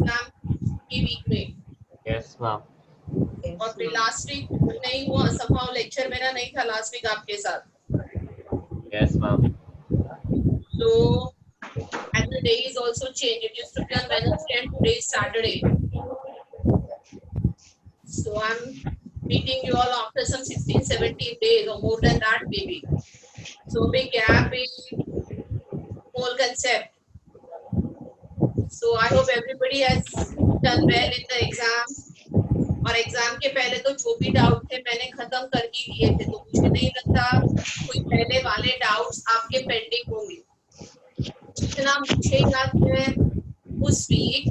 Exam की week में? Yes ma'am. और फिर लास्ट वीक नहीं हुआ, somehow लेक्चर मेरा नहीं था लास्ट वीक आपके साथ. Yes ma'am. So and the day is also changed. It used to be on Wednesday and today is Saturday. So I'm meeting you all after some 16-17 days or more than that maybe. So big gap in whole concept. So I hope everybody has done well in the exam. और exam के पहले तो जो भी doubt थे मैंने खत्म कर ही दिए थे, तो मुझे नहीं लगता कोई पहले वाले डाउट्स आपके पेंडिंग होंगे. जितना मुझे याद है उस week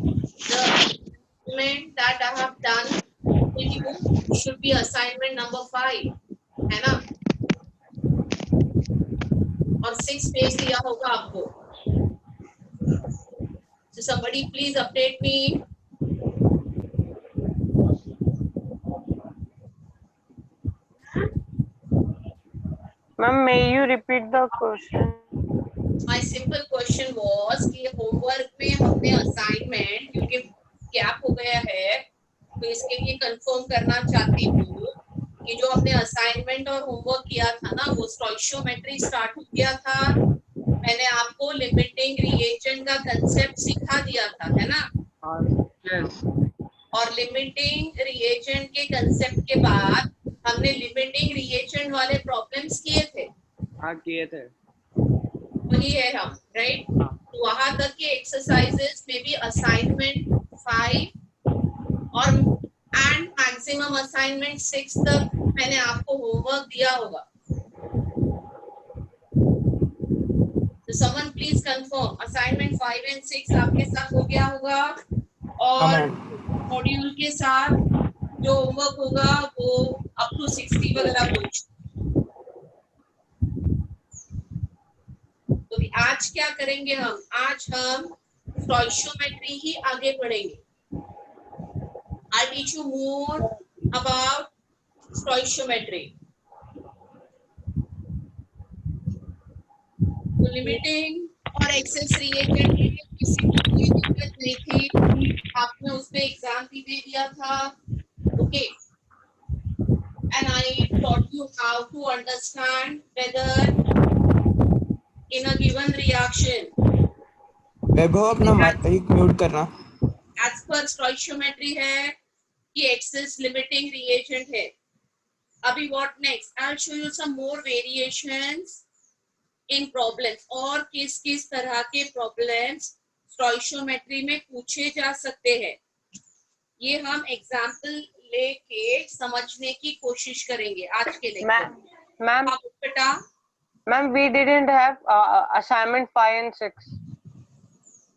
the assignment that I have done with you should be assignment number 5, है ना? और 6 पेज दिया होगा आपको. So somebody please update me. Ma'am, may you repeat the question? My simple question was कि होमवर्क में हमने असाइनमेंट, क्योंकि गैप हो गया है तो इसके लिए कंफर्म करना चाहती हूँ कि जो हमने असाइनमेंट और होमवर्क किया था ना वो स्टोइशियोमेट्री स्टार्ट हो गया था. मैंने आपको लिमिटिंग रिएजेंट का कंसेप्ट सिखा दिया था, है ना? Yes. और लिमिटिंग रिएजेंट के कंसेप्ट के बाद हमने लिमिटिंग रिएजेंट वाले प्रॉब्लम्स किए थे. हाँ किए थे. वही है हम, राइट? तो वहां तक के एक्सरसाइजेस में भी असाइनमेंट 5 और एंड मैक्सिमम असाइनमेंट 6 तक मैंने आपको होमवर्क दिया होगा. तो someone please confirm assignment 5 and 6 आपके साथ हो गया होगा, और मॉड्यूल के साथ जो होमवर्क होगा वो अप टू 60 वगैरह कुछ. तो आज क्या करेंगे हम? आज हम स्टोइशियोमेट्री ही आगे बढ़ेंगे. I teach you more about stoichiometry. तो लिमिटिंग और एक्सेस रिएजेंट के लिए किसी को कोई दिक्कत नहीं थी, आपने उसमें एग्जाम भी दे दिया था. Okay, and I taught you how to understand whether in a given reaction वैभव अपना माइक म्यूट करना. as per stoichiometry है कि एक्सेस लिमिटिंग रिएजेंट है. अभी what next? I'll show you some more variations in problems. और किस किस तरह के problems stoichiometry में पूछे जा सकते हैं ये हम एग्जाम्पल लेके समझने की कोशिश करेंगे आज के लेक्चर में. Ma'am, बेटा ma'am, we didn't have assignment 5 and 6.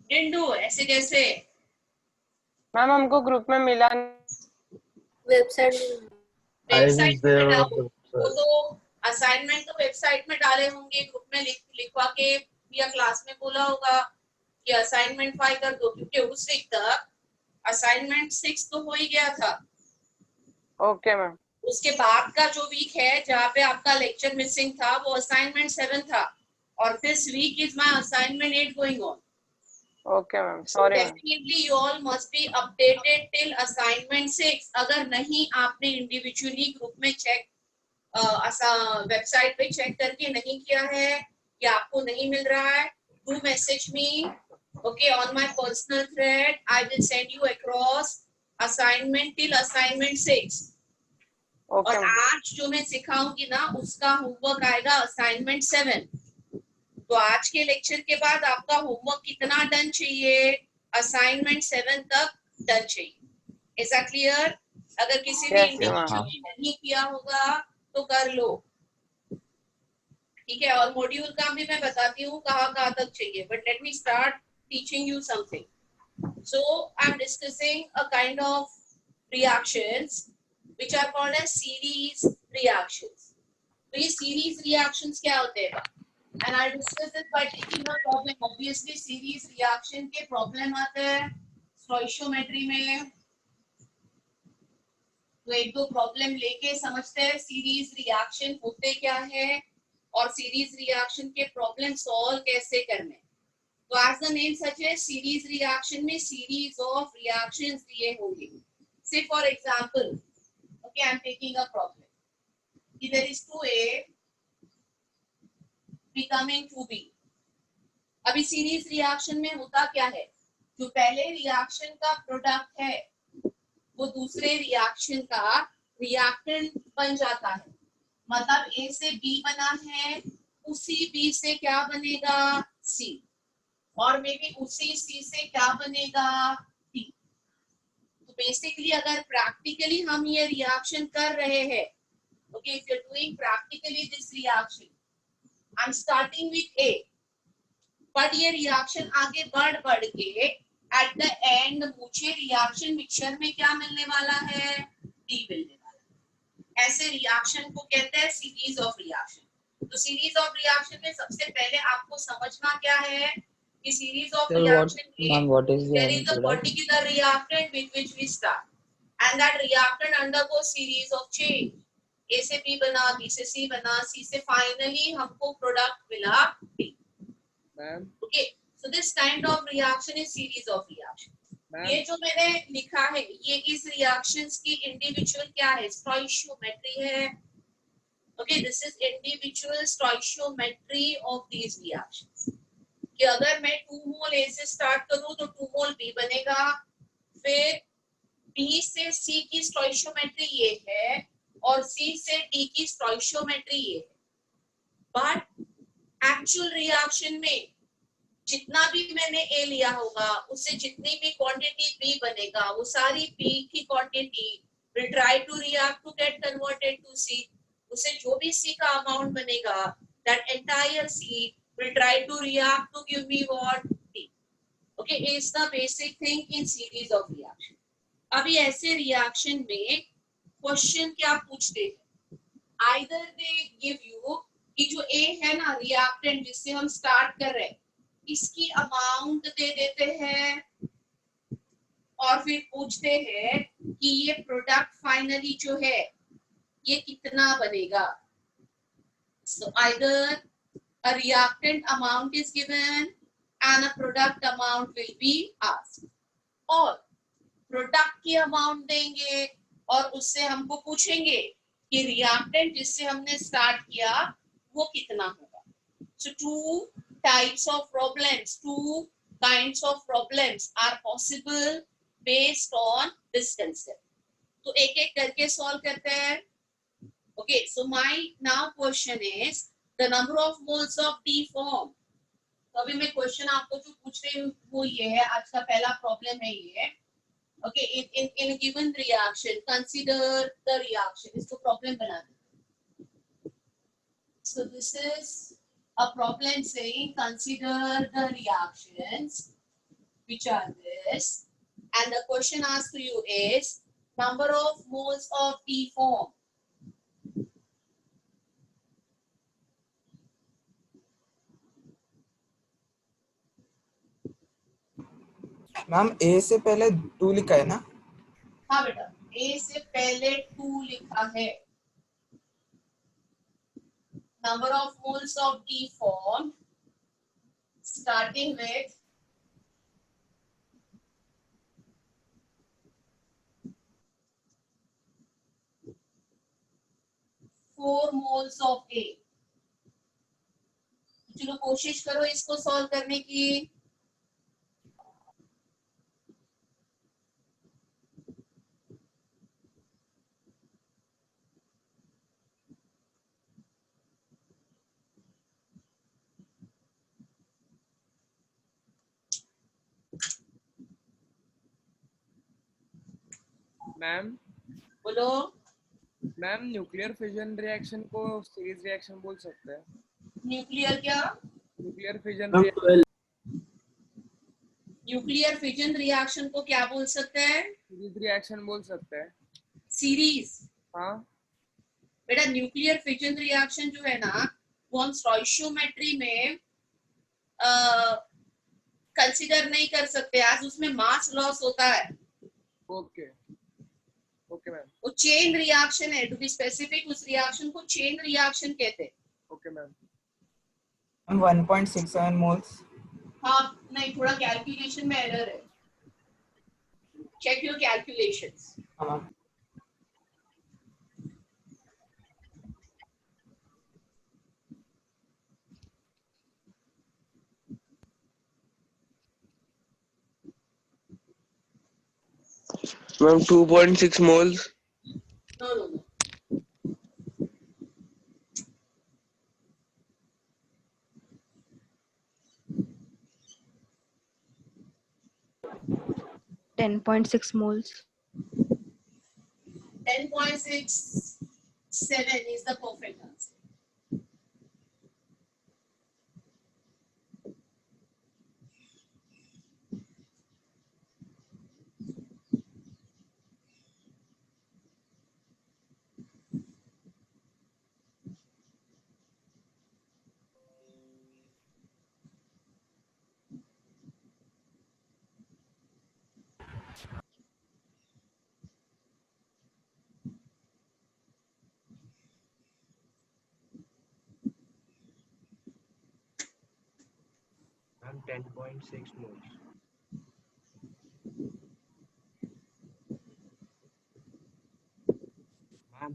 didn't do ऐसे कैसे? मैम हमको ग्रुप में मिला. वेबसाइट में डालो. वो तो असाइनमेंट तो वेबसाइट में डाले होंगे, ग्रुप में लिखवा के या क्लास में बोला होगा कि असाइनमेंट 5 कर दो, क्योंकि उस वीक तक असाइनमेंट 6 तो हो ही गया था. Okay ma'am. उसके बाद का जो वीक है जहाँ पे आपका लेक्चर मिसिंग था वो असाइनमेंट 7 था, और this week is my assignment 8 going on. Okay ma'am, sorry ma'am. Definitely you all must be updated till assignment 6. अगर नहीं आपने इंडिविजुअली ग्रुप में चेक वेबसाइट पे चेक करके नहीं किया है या आपको नहीं मिल रहा है, do message me, okay, on my personal thread. I will send you across assignment till assignment 6. Okay और आज जो मैं सिखाऊंगी ना उसका होमवर्क आएगा असाइनमेंट 7. तो आज के लेक्चर के बाद आपका होमवर्क कितना डन चाहिए? असाइनमेंट 7 तक डन चाहिए. Is that clear? अगर किसी ने इंडिविजुअली नहीं किया होगा तो कर लो, ठीक है? और मॉड्यूल का भी मैं बताती हूँ कहाँ तक चाहिए, but let me start teaching you something. So I am discussing a kind of reactions which are called as series reactions. तो ये series reactions क्या होते हैं? And I discuss it by taking a problem. Obviously series reaction के problem आते हैं stoichiometry में. तो एक दो प्रॉब्लम लेके समझते हैं सीरीज रिएक्शन होते क्या है और सीरीज रिएक्शन के प्रॉब्लम सॉल्व कैसे करने. तो as the name suggest series reaction में सीरीज ऑफ रिएक्शंस दिए होंगे. Say for example, okay, I am taking a problem. There is 2A becoming 2B. अभी सीरीज रिएक्शन में होता क्या है, जो पहले रिएक्शन का प्रोडक्ट है वो दूसरे रिएक्शन का रिएक्टेंट बन जाता है. मतलब A से B बना है, उसी B से क्या बनेगा, C, और मे बी उसी C से क्या बनेगा, D. तो बेसिकली अगर प्रैक्टिकली हम ये रिएक्शन कर रहे हैं, okay, if you're doing practically this reaction, I'm starting with A, but ये रिएक्शन आगे बढ़ के at the end मुझे रिएक्शन मिक्सचर में क्या मिलने वाला है, D मिलने वाला है. ऐसे रिएक्शन को कहते हैं सीरीज ऑफ रिएक्शन. तो सीरीज ऑफ रिएक्शन में सबसे पहले आपको समझना क्या है कि सीरीज ऑफ रिएक्शन में there is a particular reactant with which we start, and that reactant undergoes series of change. A से B बना, B से C बना, C से फाइनली हमको प्रोडक्ट मिला B. Okay, so this kind of reaction is series of reaction. ये जो मैंने लिखा है ये इस रिएक्शंस की इंडिविजुअल क्या है, स्टोइशियोमेट्री है. Okay, this is individual stoichiometry of these reactions. कि अगर मैं 2 मोल A से स्टार्ट करूं तो 2 मोल B बनेगा, फिर B से C की स्टोइशियोमेट्री ये है और C से D की स्टोइशियोमेट्री ये है. बट एक्चुअल रिएक्शन में जितना भी मैंने A लिया होगा उससे जितनी भी क्वांटिटी B बनेगा वो सारी B की quantity will try to react to get converted to C. उससे जो भी C का अमाउंट बनेगा that entire C will try to react to give me what, D. Okay, is the basic thing in series of reaction. अभी ऐसे reaction में question क्या पूछते हैं, आइदर दे गिव यू कि जो A है ना रिएक्टेंट जिससे हम स्टार्ट कर रहे हैं इसकी अमाउंट दे देते हैं और फिर पूछते हैं कि ये प्रोडक्ट फाइनली जो है ये कितना बनेगा. So either a reactant amount is given and a product amount will be asked, और प्रोडक्ट की अमाउंट देंगे और उससे हमको पूछेंगे कि रिएक्टेंट जिससे हमने स्टार्ट किया वो कितना होगा. So two types of problems, two kinds of problems are possible based on this concept. तो एक एक करके सॉल्व करते हैं. Okay, so my now question is the number of moles of D form. तो अभी मैं क्वेश्चन आपको जो पूछ रही हूँ वो ये है, आज का पहला प्रॉब्लम है ये. Okay, in a given reaction, consider the reaction. इसको प्रॉब्लम बना दो. So this is a problem saying consider the reactions which are this, and the question asked to you is number of moles of D form. Ma'am A से पहले 2 लिखा है ना? हाँ बेटा, A से पहले 2 लिखा है. Number of moles of D formed starting with four moles of A. चलो कोशिश करो इसको सॉल्व करने की. मैम बोलो. मैम न्यूक्लियर फिजन रिएक्शन को सीरीज रिएक्शन बोल सकते हैं. न्यूक्लियर क्या? Nuclear fission nuclear fission reaction को क्या बोल सकते हैं? सीरीज रिएक्शन बोल सकते हैं. सीरीज. हाँ बेटा न्यूक्लियर फिजन रिएक्शन जो है ना वो हम स्टोइशियोमेट्री में कंसीडर नहीं कर सकते आज उसमें मास लॉस होता है. Okay okay ma'am. वो चेन रिएक्शन है, टू बी स्पेसिफिक उस रिएक्शन को चेन रिएक्शन कहते हैं. Okay ma'am. 1.67 moles. हाँ नहीं, थोड़ा कैलकुलेशन में एरर है. Check your calculations. हाँ ma'am. Ma'am, 2.6 moles. No, no, no. Ten 10.6 moles. 10.67 is the perfect answer. Ma'am, 10.6 moles. Ma'am,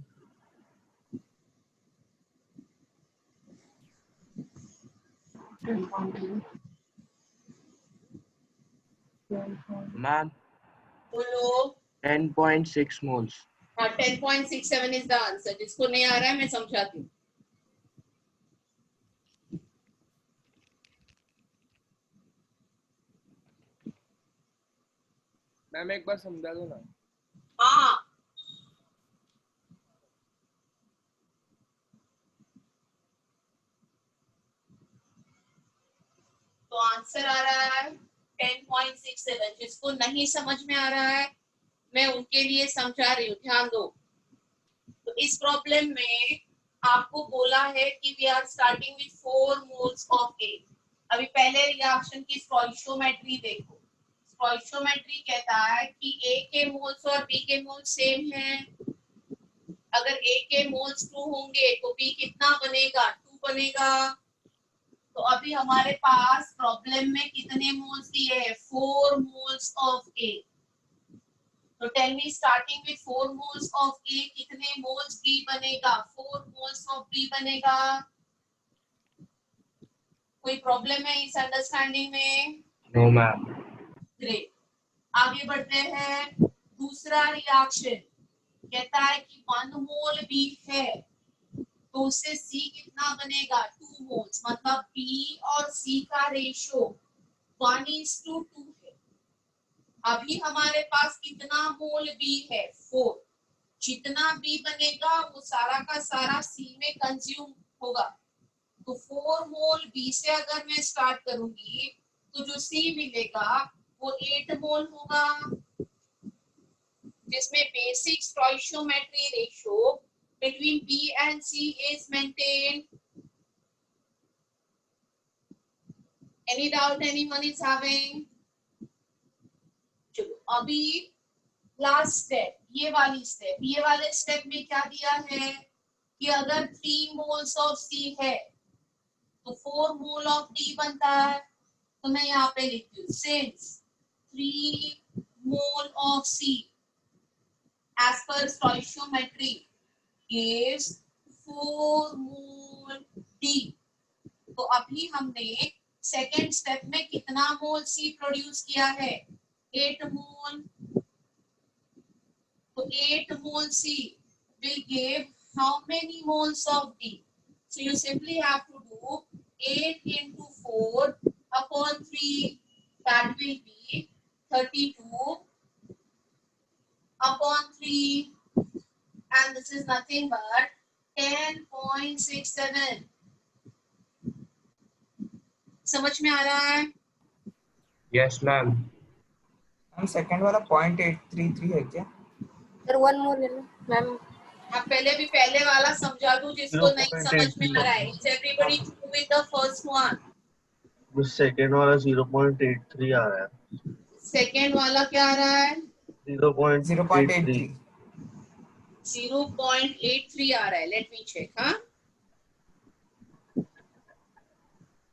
ma'am, बोलो. 10.6 moles. हाँ, 10.67 is the answer. जिसको नहीं आ रहा है मैं समझाती हूँ. मैम एक बार समझा दो ना. हाँ, तो आंसर आ रहा है 10.67. जिसको नहीं समझ में आ रहा है मैं उनके लिए समझा रही हूँ, ध्यान दो. तो इस प्रॉब्लम में आपको बोला है कि we are starting with 4 moles of A. अभी पहले रिएक्शन की स्टोइकियोमेट्री देखो. स्टोइकियोमेट्री कहता है कि ए के मोल्स और बी के मोल्स सेम हैं. अगर ए के मोल्स 2 होंगे तो बी कितना बनेगा? 2 बनेगा. तो अभी हमारे पास प्रॉब्लम में कितने मोल्स दिए हैं? 4 मोल्स ऑफ ए. तो tell me, starting with 4 moles of A कितने मोल्स बी बनेगा? 4 मोल्स ऑफ बी बनेगा. कोई प्रॉब्लम है इस अंडरस्टैंडिंग में? No, ma'am. ग्रेट. आगे बढ़ते हैं. दूसरा रिएक्शन कहता है कि 1 मोल बी है तो उससे सी कितना बनेगा? 2 मोल्स. मतलब बी और सी का रेशियो 1:2 है. अभी हमारे पास कितना मोल बी है? 4. जितना बी बनेगा वो सारा का सारा सी में कंज्यूम होगा. तो 4 मोल बी से अगर मैं स्टार्ट करूंगी तो जो सी मिलेगा वो 8 मोल होगा, जिसमें basic stoichiometry ratio between B and C is maintained. Any doubt anyone is having? चलो अभी लास्ट स्टेप, ये वाले स्टेप में क्या दिया है कि अगर 3 मोल्स ऑफ C है तो 4 मोल ऑफ D बनता है. तो मैं यहाँ पे लिखती हूँ since 3 mole of C as per stoichiometry gives 4 mole D. तो अभी हमने सेकेंड स्टेप में कितना मोल C प्रोड्यूस किया है? 8 मोल. तो 8 मोल C will give how many moles of D? So you simply have to do 8 into 4 upon 3. That will be 32 upon 3. And this is nothing but 10.67. समझ में आ रहा है? Yes, ma'am. मैम सेकंड वाला 0.833 है क्या? सर 1 मोल ले लो मैम. अब पहले वाला समझा दूं जिसको नहीं समझ में आ रहा है. Is everybody through with the first one? Second वाला 0.83 आ रहा है. सेकेंड वाला क्या आ रहा है? 0.83. 0.83 आ रहा है. Let me check. हाँ,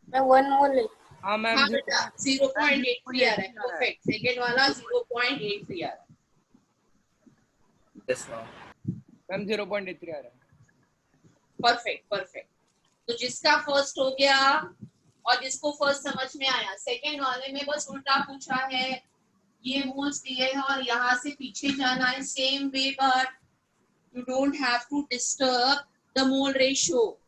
मैं 1 मोल ले. हाँ मैम हाँ बेटा 0.83 आ रहा है, परफेक्ट। सेकेंड वाला 0.83 आ रहा है। Yes, ma'am. मैम 0.83 आ रहा है। Perfect perfect. तो जिसका फर्स्ट हो गया और जिसको फर्स्ट समझ में आया, सेकेंड वाले में बस उल्टा पूछा है, ये मोल्स दिए हैं और यहाँ से पीछे जाना है same way, but you don't have to disturb the mole ratio.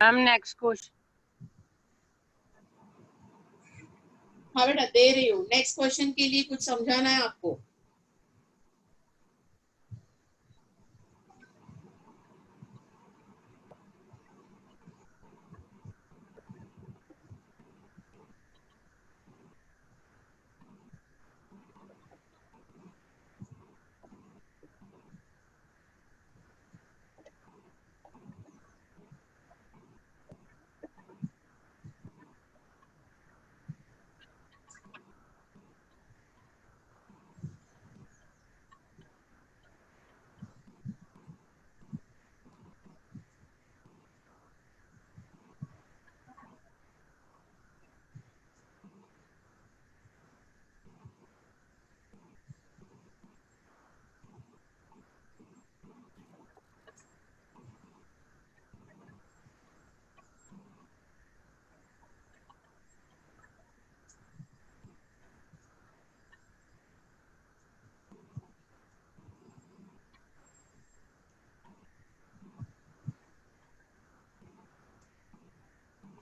Ma'am next question. हाँ बेटा दे रही हूँ। नेक्स्ट क्वेश्चन के लिए कुछ समझाना है आपको?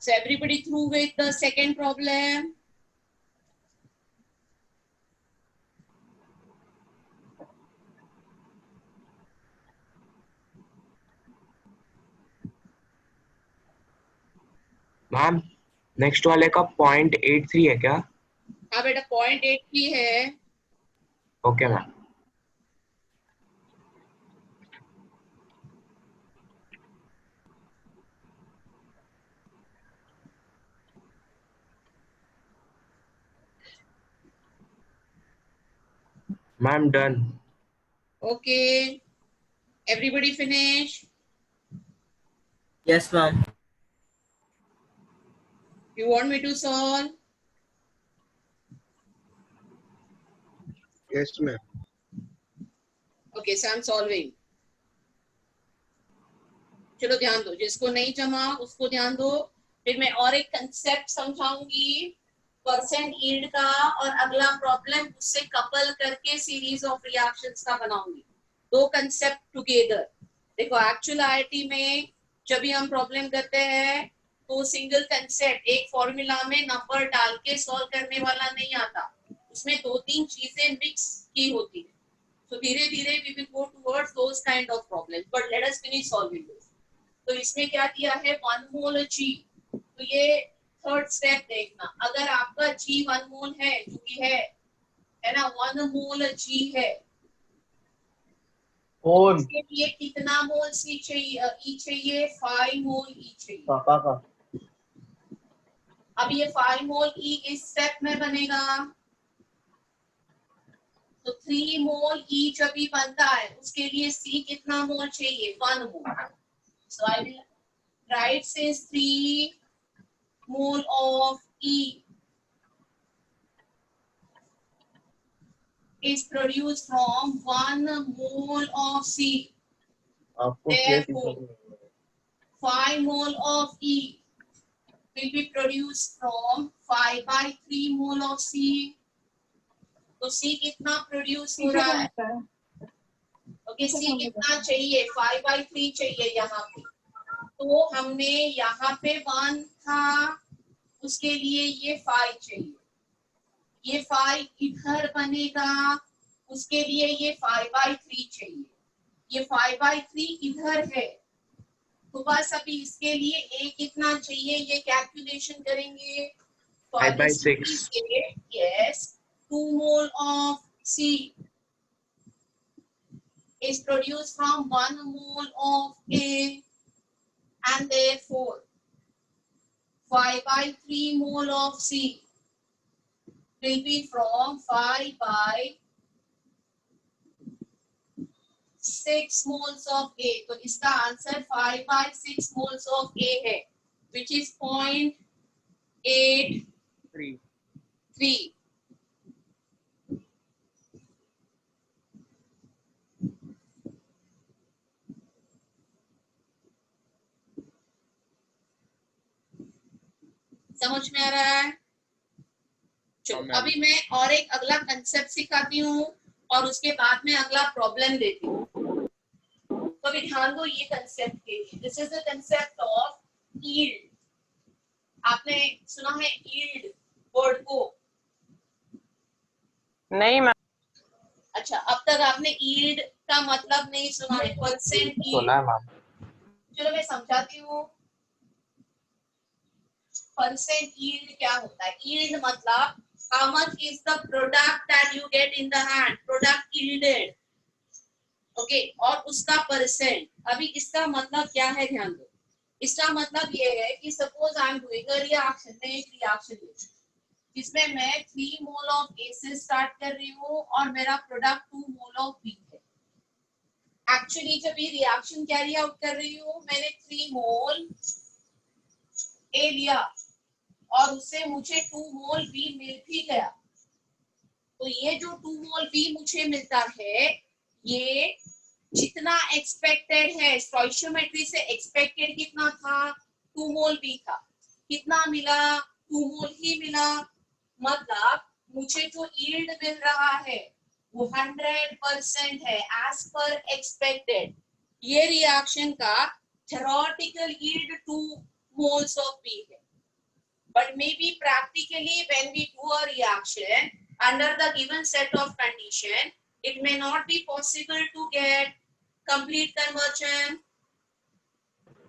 So everybody through with the second problem? Ma'am next वाले का 0.83 है क्या? हाँ बेटा 0.83 है। Okay ma'am. Ma'am done. Okay, everybody finish? Yes, ma'am. You want me to solve? Yes, ma'am. Okay, so I'm solving. चलो ध्यान दो, जिसको नहीं जमा उसको ध्यान दो। फिर मैं और एक कंसेप्ट समझाऊंगी परसेंट यील्ड का, और अगला प्रॉब्लम उससे कपल करके सीरीज ऑफ रिएक्शंस का बनाऊंगी। दो कंसेप्ट टुगेदर। देखो एक्चुअल आईआईटी में जब भी हम प्रॉब्लम करते हैं तो सिंगल कंसेप्ट एक फॉर्मूला में नंबर डाल के सॉल्व करने वाला नहीं आता, उसमें दो तीन चीजें मिक्स की होती है। So धीरे धीरे we will go towards those kind of problems, but let us finish solving this. तो इसमें क्या दिया है 1 मोल G। तो ये थर्ड स्टेप देखना, अगर आपका G 1 मोल है जो कि है ना, 1 मोल G है, तो कौन? इसके लिए कितना मोल C चाहिए, E चाहिए? 5 मोल E चाहिए। पापा का। अब ये 5 मोल E इस स्टेप में बनेगा, तो 3 मोल E जब भी बनता है उसके लिए C कितना मोल चाहिए? 1 मोल। So I will write says 3 mole of E is produced from 1 mole of C. आपको Therefore, 5 mole of E will be produced from 5/3 mole of C. तो C कितना प्रोड्यूस हो रहा है? ओके, C कितना चाहिए? 5/3 चाहिए यहाँ पे। तो हमने यहाँ पे 1 था, उसके लिए ये 5 चाहिए, ये 5 इधर बनेगा, उसके लिए ये 5/3 चाहिए, ये 5/3 इधर है। तो बस अभी इसके लिए A कितना चाहिए ये कैलकुलेशन करेंगे। 5/6। Yes, 2 mole of C is produced from 1 mole of A, and therefore 5/3 mole of C will be from 5/6 6 moles of A. तो इसका आंसर 5/6 moles of A है, which is 0.83. 3. समझ में आ रहा है? चलो अभी मैं और एक अगला कंसेप्ट सिखाती हूँ और उसके बाद में अगला प्रॉब्लम देती हूँ। तो अभी ध्यान दो ये कंसेप्ट के लिए। This is the concept of yield. आपने सुना है यील्ड वर्ड को? नहीं मैम। अच्छा, अब तक आपने यील्ड का मतलब नहीं सुना है, परसेंट सुना है यील्ड। मैम। चलो मैं समझाती हूँ परसेंट यील्ड क्या होता है। यील्ड मतलब how much is the product that you get in the hand, product yielded, okay, और उसका परसेंट। अभी इसका मतलब क्या है ध्यान दो। इसका मतलब ये है कि suppose I am doing a reaction, एक रिएक्शन जिसमें मैं 3 मोल ऑफ ए से स्टार्ट कर रही हूँ और मेरा प्रोडक्ट 2 मोल ऑफ बी है। एक्चुअली जब ये रिएक्शन कैरी आउट कर रही हूँ, मैंने 3 मोल ए लिया और उससे मुझे 2 मोल बी मिल भी गया। तो ये जो 2 मोल बी मुझे मिलता है, ये जितना एक्सपेक्टेड है, स्टोइशियोमेट्री से एक्सपेक्टेड कितना था, 2 मोल बी था। कितना मिला? 2 मोल ही मिला। मतलब मुझे जो यील्ड मिल रहा है वो 100% है, एज पर एक्सपेक्टेड। ये रिएक्शन का theoretical yield 2 moles of B है। But maybe practically when we do a reaction under the given set of condition, it may not be possible to get complete conversion.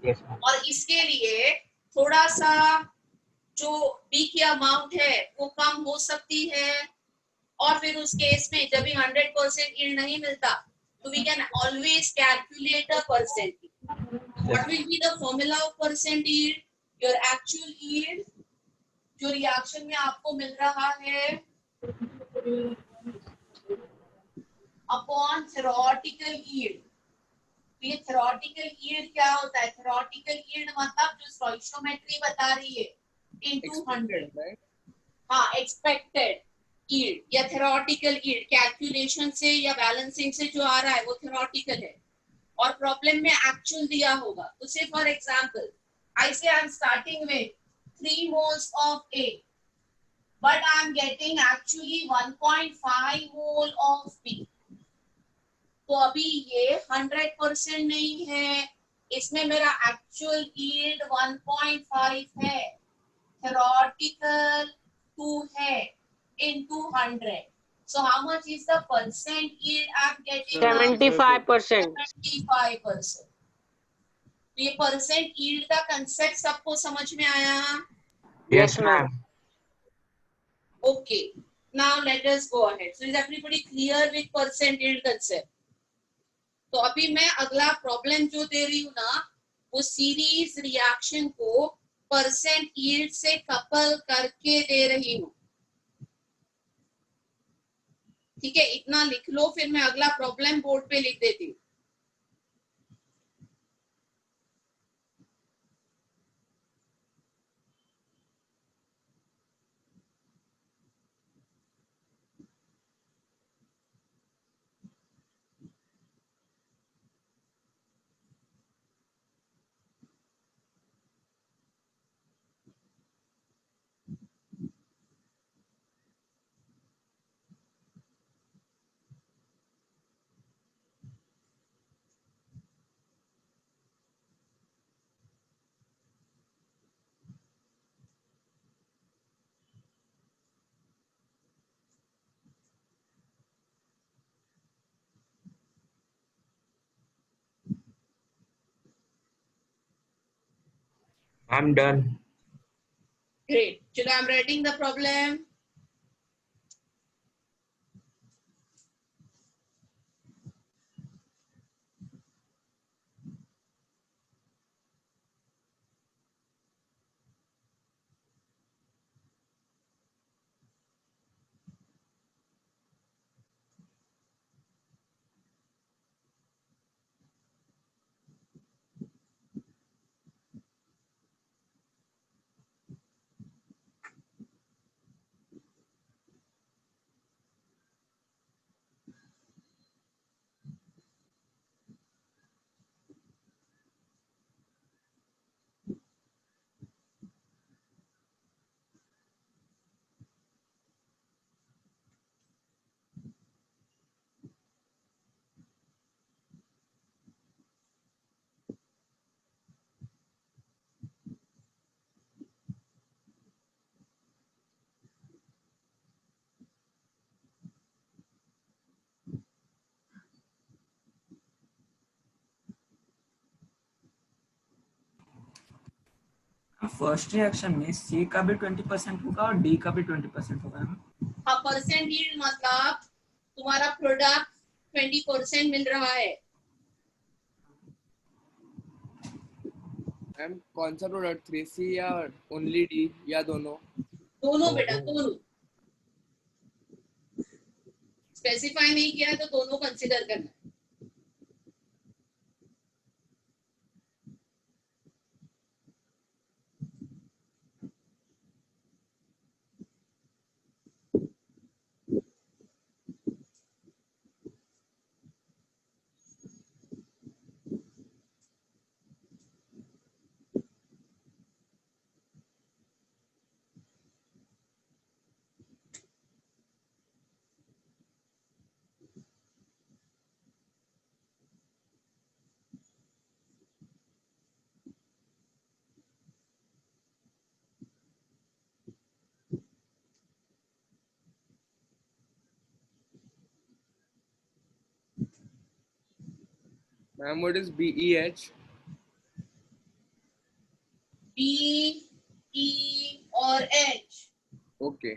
Yes ma'am. और इसके लिए थोड़ा सा जो B की amount है वो कम हो सकती है। और फिर उस केस में जब भी 100% यील्ड नहीं मिलता, तो we can always calculate a percent. What will be the formula of percent yield? Your actual yield जो रिएक्शन में आपको मिल रहा है अपॉन थ्योरेटिकल यील्ड। ये थ्योरेटिकल यील्ड क्या होता है? थ्योरेटिकल यील्ड मतलब जो स्टोइशियोमेट्री बता रही है इनटू 100। right? हाँ, एक्सपेक्टेड यील्ड या थ्योरेटिकल यील्ड कैलकुलेशन से या बैलेंसिंग से जो आ रहा है वो थ्योरेटिकल है और प्रॉब्लम में एक्चुअल दिया होगा। तो से फॉर एग्जांपल आई से I am starting with 3 moles of A, but I am getting actually 1.5 mole of B. तो अभी ये 100% नहीं है, इसमें मेरा एक्चुअल यील्ड 1.5 है, थ्योरेटिकल 2 है into 100. So how much is the percent yield I am getting? 75%. 75%. तो ये परसेंट यील्ड का कंसेप्ट सबको समझ में आया? Yes ma'am. Okay, now let us go ahead. So is everybody clear with percent yield concept? तो अभी मैं अगला प्रॉब्लम जो दे रही हूँ ना, वो सीरीज रिएक्शन को परसेंट यील्ड से कपल करके दे रही हूँ। ठीक है, इतना लिख लो, फिर मैं अगला प्रॉब्लम बोर्ड पे लिख देती हूँ। I'm done. Great. Chalo, I'm writing the problem. First reaction में सी का भी 20% होगा और डी का भी 20% होगा ना? हाँ, परसेंट यील्ड मतलब तुम्हारा प्रोडक्ट 20% मिल रहा है। मैम कौन सा प्रोडक्ट 3C या ओनली डी या दोनों? दोनों बेटा, दोनों। स्पेसिफाई नहीं किया है तो दोनों कंसिडर करना। Ma'am what is BEH? B, E और H। ओके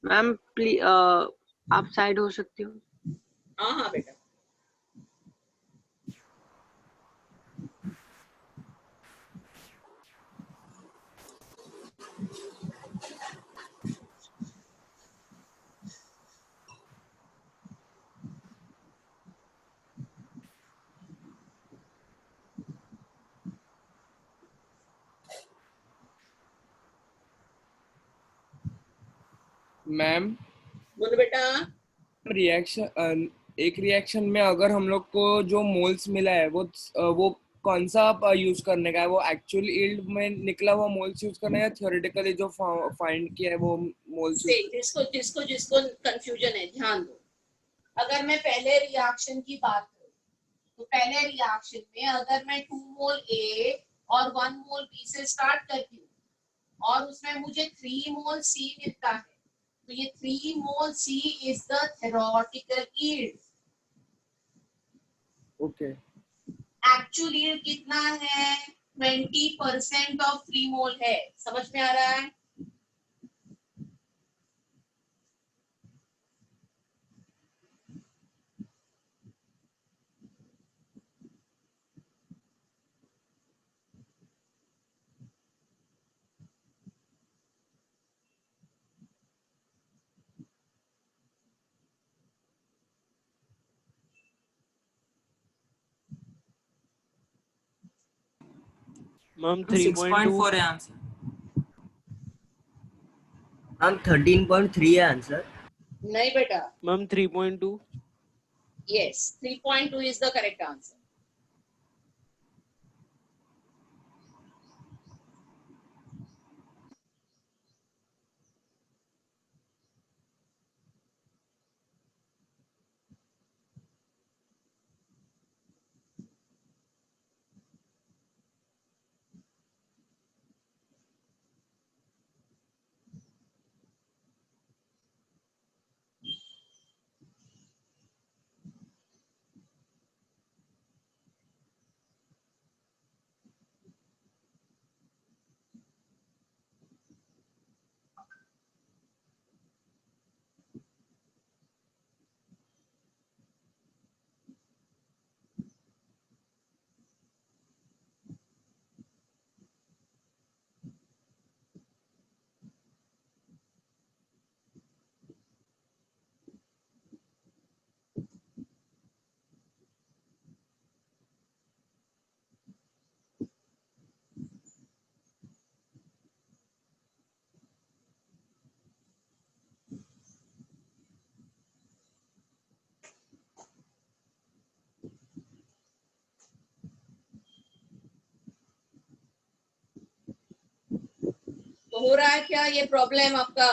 मैम प्लीज आप साइड हो सकती हो? हाँ हाँ बेटा। मैम बोलो बेटा। रिएक्शन एक रिएक्शन में अगर हम लोग को जो मोल्स मिला है वो कौन सा यूज करने का है? वो एक्चुअल यील्ड में निकला हुआ मोल्स यूज करना है या थ्योरेटिकली जो फाइंड किया है वो मोल्स यूज? जिसको जिसको जिसको कंफ्यूजन है ध्यान दो। अगर मैं पहले रिएक्शन की बात करूं तो पहले रिएक्शन में अगर मैं 2 मोल A और 1 मोल B से स्टार्ट करती हूँ और उसमें मुझे 3 मोल C मिलता है तो ये 3 मोल C is the theoretical yield. Okay actual yield कितना है? 20% ऑफ 3 मोल है। समझ में आ रहा है? मैम 6.4 है आंसर। मैम 13.3 है आंसर। नहीं बेटा। Ma'am 3.2। Yes, 3.2 is the correct answer. तो हो रहा है क्या ये प्रॉब्लम आपका?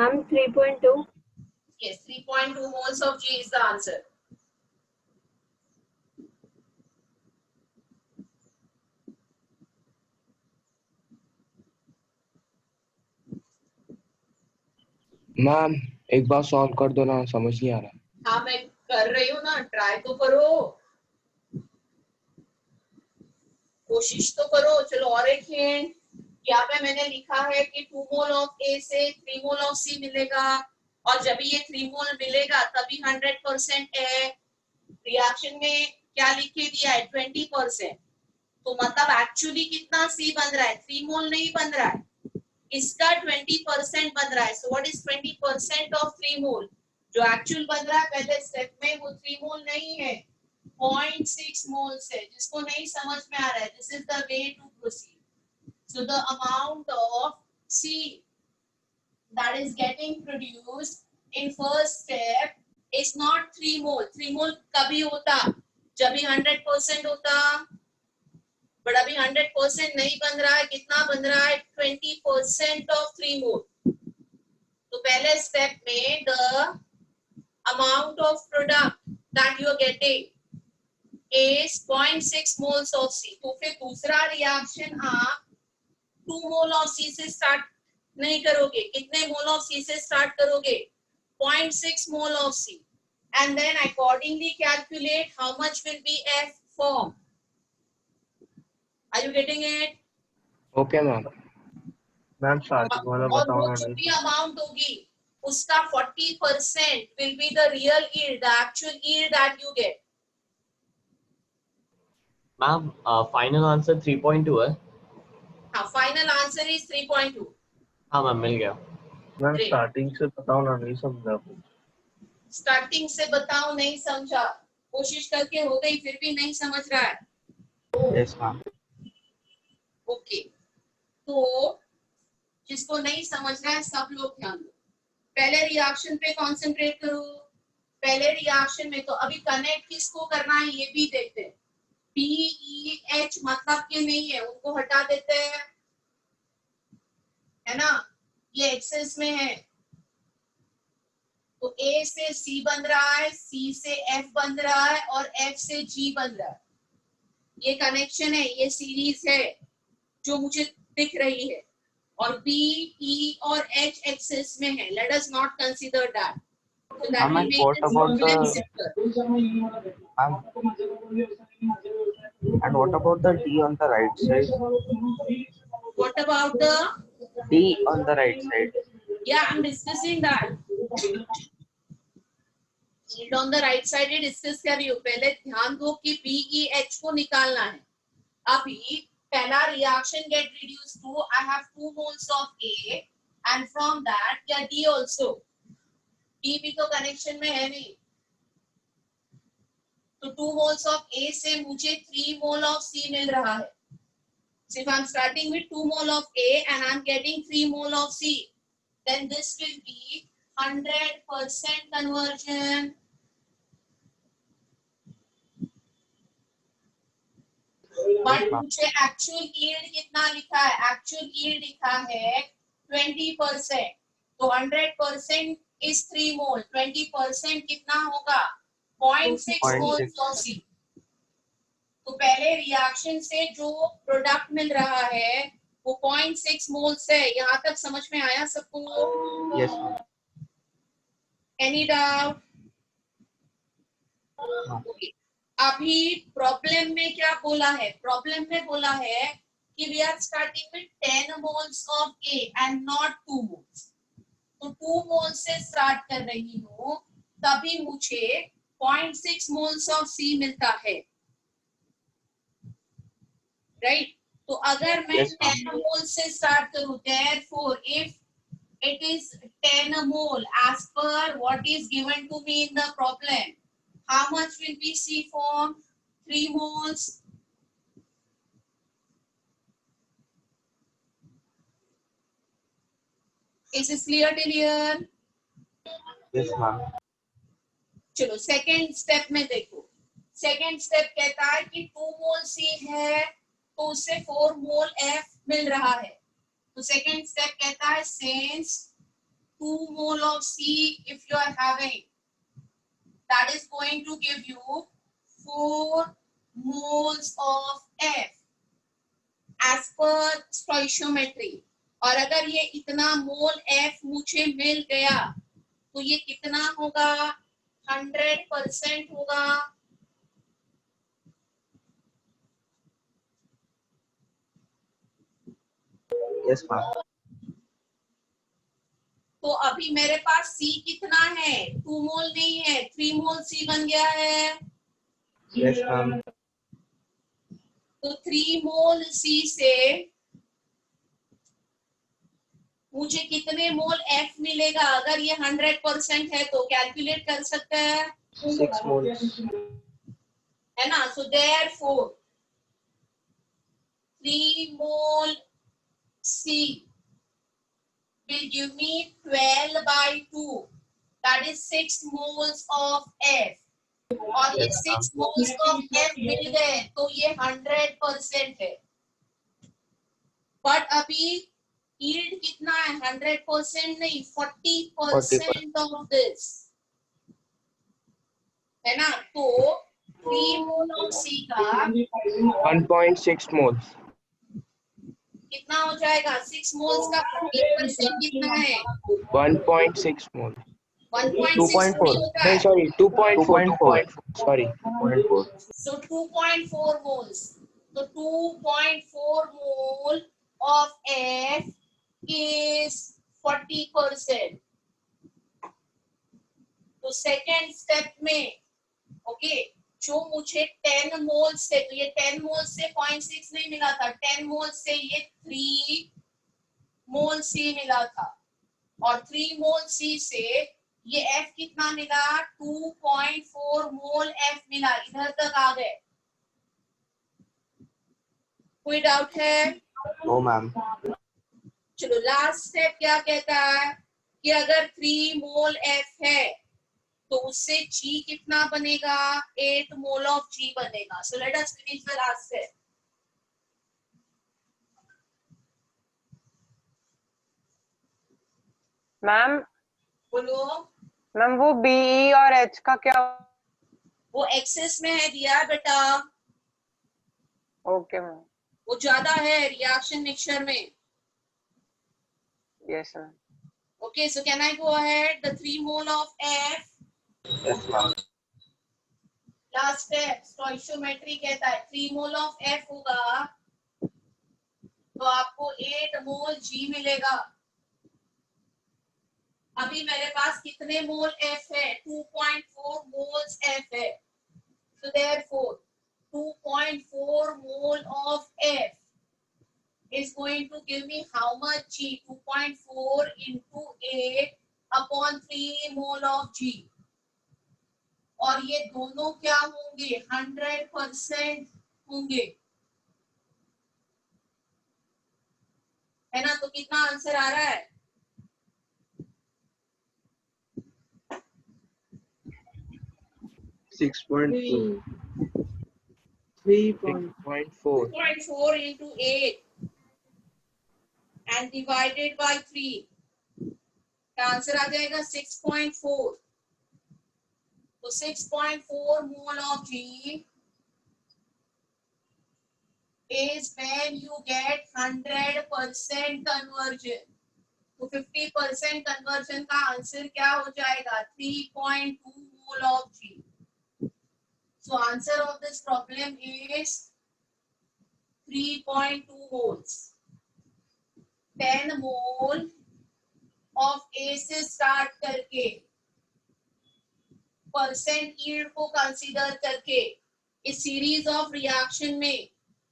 Ma'am, 3.2. Yes, 3.2 moles of G is the answer. Ma'am एक बार सॉल्व कर दो ना, समझ नहीं आ रहा। हाँ मैं कर रही हूँ ना, ट्राई तो करो, कोशिश तो करो। चलो और एक हिंट, यहाँ पे मैंने लिखा है कि 2 मोल ऑफ ए से 3 मोल ऑफ सी मिलेगा, और जब ये 3 मोल मिलेगा तभी 100% है। रिएक्शन में क्या लिख के दिया है? 20%। तो मतलब एक्चुअली कितना सी बन रहा है? 3 मोल नहीं बन रहा है, इसका 20% बन रहा है। सो व्हाट इज 20% ऑफ 3 मोल? जो एक्चुअल बन रहा है पहले स्टेप में वो 3 मोल नहीं है, 0.6 मोल्स है। जिसको नहीं समझ में आ रहा है, this is the way to proceed. So the amount of C that is getting produced in first step is not 3 mole. 3 mole कभी होता जब भी 100% होता, बट अभी 100% नहीं बन रहा है। कितना बन रहा है? 20% of 3 mole. तो पहले स्टेप में the amount of product that you are getting is 0.6 moles of C. तो फिर दूसरा रिएक्शन आप 2 मोल ऑफ सी से स्टार्ट नहीं करोगे, कितने मोल ऑफ सी से स्टार्ट करोगे? 0.6 mole of C, and then accordingly calculate how much will be F form. Are you getting it? Okay ma'am. Ma'am starting वाला और बताओ वो ना। जो भी अमाउंट होगी उसका 40% will be the real yield, the actual yield that you get. Ma'am final answer 3.2 है। हाँ, फाइनल आंसर इज 3.2. हाँ मैम मिल गया। Ma'am Great. स्टार्टिंग से बताओ ना, नहीं समझा कुछ। स्टार्टिंग से बताओ, नहीं समझा, कोशिश करके हो गई फिर भी नहीं समझ रहा है. Yes ma'am. ओके, तो जिसको नहीं समझ रहा है सब लोग ध्यान दो, पहले रिएक्शन पे कंसंट्रेट करो. पहले रिएक्शन में तो अभी कनेक्ट किसको करना है ये भी देखते हैं. PEH मतलब के नहीं है, उनको हटा देते हैं, है ना, ये एक्सेस में है. तो A से C बन रहा है, C से F बन रहा है और F से G बन रहा है. ये कनेक्शन है, ये सीरीज है जो मुझे दिख रही है, और B, E और H एक्सेस में है. Let us not consider that. So that will make what this about problem the simpler. and what about the D on the right side? What about the D on the right side. Yeah, I'm discussing that. Yield on the right side he discuss कर रही हूँ. पहले ध्यान दो कि BEH को निकालना है. अभी पहला reaction get reduce to I have 2 moles of A and from that क्या D also. D भी तो कनेक्शन में है नहीं, तो 2 moles of A से मुझे 3 mole of C मिल रहा है. So if I'm starting with 2 mole of A and I'm getting 3 mole of C, then this will be 100% conversion. But मुझे एक्चुअल यील्ड कितना लिखा है? एक्चुअल यील्ड लिखा है 20%. तो 100% इज 3 मोल, 20% कितना होगा? 0.6 मोल ऑफ सी. तो पहले रिएक्शन से जो प्रोडक्ट मिल रहा है वो 0.6 मोल्स है. यहाँ तक समझ में आया सबको? यस। Any doubt? अभी प्रॉब्लम में क्या बोला है? प्रॉब्लम में बोला है कि we are starting with 10 moles of A and not 2 moles. तो 2 मोल्स से स्टार्ट कर रही हूँ, तभी मुझे 0.6 मोल्स ऑफ सी मिलता है, राइट? तो अगर मैं 10 मोल से स्टार्ट करूं, therefore if it is 10 mole as per what is given to me in the problem, how much will be C form? 3 moles. Is this clear till here? Yes ma'am. चलो second step में देखो. Second step कहता है कि 2 मोल C है तो उससे 4 मोल F मिल रहा है. तो सेकेंड स्टेप कहता है since 2 mole of C if you are having, that is going to give you 4 moles of F as per stoichiometry. और अगर ये इतना मोल F मुझे मिल गया तो ये कितना होगा? 100% होगा. Yes, ma'am. तो अभी मेरे पास C कितना है? 2 मोल नहीं है, 3 मोल C बन गया है. Yes, ma'am. तो 3 मोल C से मुझे कितने मोल F मिलेगा? अगर ये 100% है तो कैलकुलेट कर सकते हैं. 6 moles. है ना? So therefore 3 mole C will give me 12 by 2. That is 6 moles of F. और ये 6 moles of F मिल गए तो ये 100% है. But अभी yield कितना है? 100% नहीं, 40% of this. है ना? तो 3 mole of C का 1.6 moles. कितना हो जाएगा? 6 moles का 40% कितना है? 1.6 moles. 1.6 होता है. No, sorry, 2.4. Sorry, 2.4. So 2.4 moles. So 2.4 mole of F is 40%. तो second step में, okay, जो मुझे 10 मोल्स से, तो ये 10 मोल्स से 0.6 नहीं मिला था, 10 मोल्स से ये 3 मोल C मिला था, और 3 मोल C से ये F कितना मिला? 2.4 मोल F मिला. इधर तक आ गए. कोई डाउट है? No, ma'am. चलो लास्ट स्टेप क्या कहता है कि अगर 3 मोल F है तो उससे G कितना बनेगा? 8 मोल ऑफ G बनेगा. So let us finish the last step. Ma'am बोलो. मैम वो BE और H का क्या? वो एक्सेस में है दिया बेटा. Okay ma'am. वो ज्यादा है रिएक्शन मिक्सचर में. Yes ma'am. Okay, so can I go ahead? The 3 mole of F. Yes, ma'am. Last step, stoichiometry कहता है 3 मोल ऑफ F होगा तो आपको 8 मोल G मिलेगा. अभी मेरे पास कितने मोल F है? 2.4 मोल्स F है. So therefore 2.4 mole of F is going to give me how much G? 2.4 into 8 upon 3 mole of G. और ये दोनों क्या होंगे? 100% होंगे. है ना? तो कितना आंसर आ रहा है? 6.4. 6.4. 2.4 into 8 and divided by 3. का आंसर आ जाएगा 6.4. तो 6.4 mole of G is when you get 100% conversion. तो 50% conversion का आंसर क्या हो जाएगा? 3.2 mole of G. So answer of this problem is 3.2 moles. 10 mole of A से start करके परसेंट यील्ड को कंसीडर करके इस सीरीज ऑफ रिएक्शन में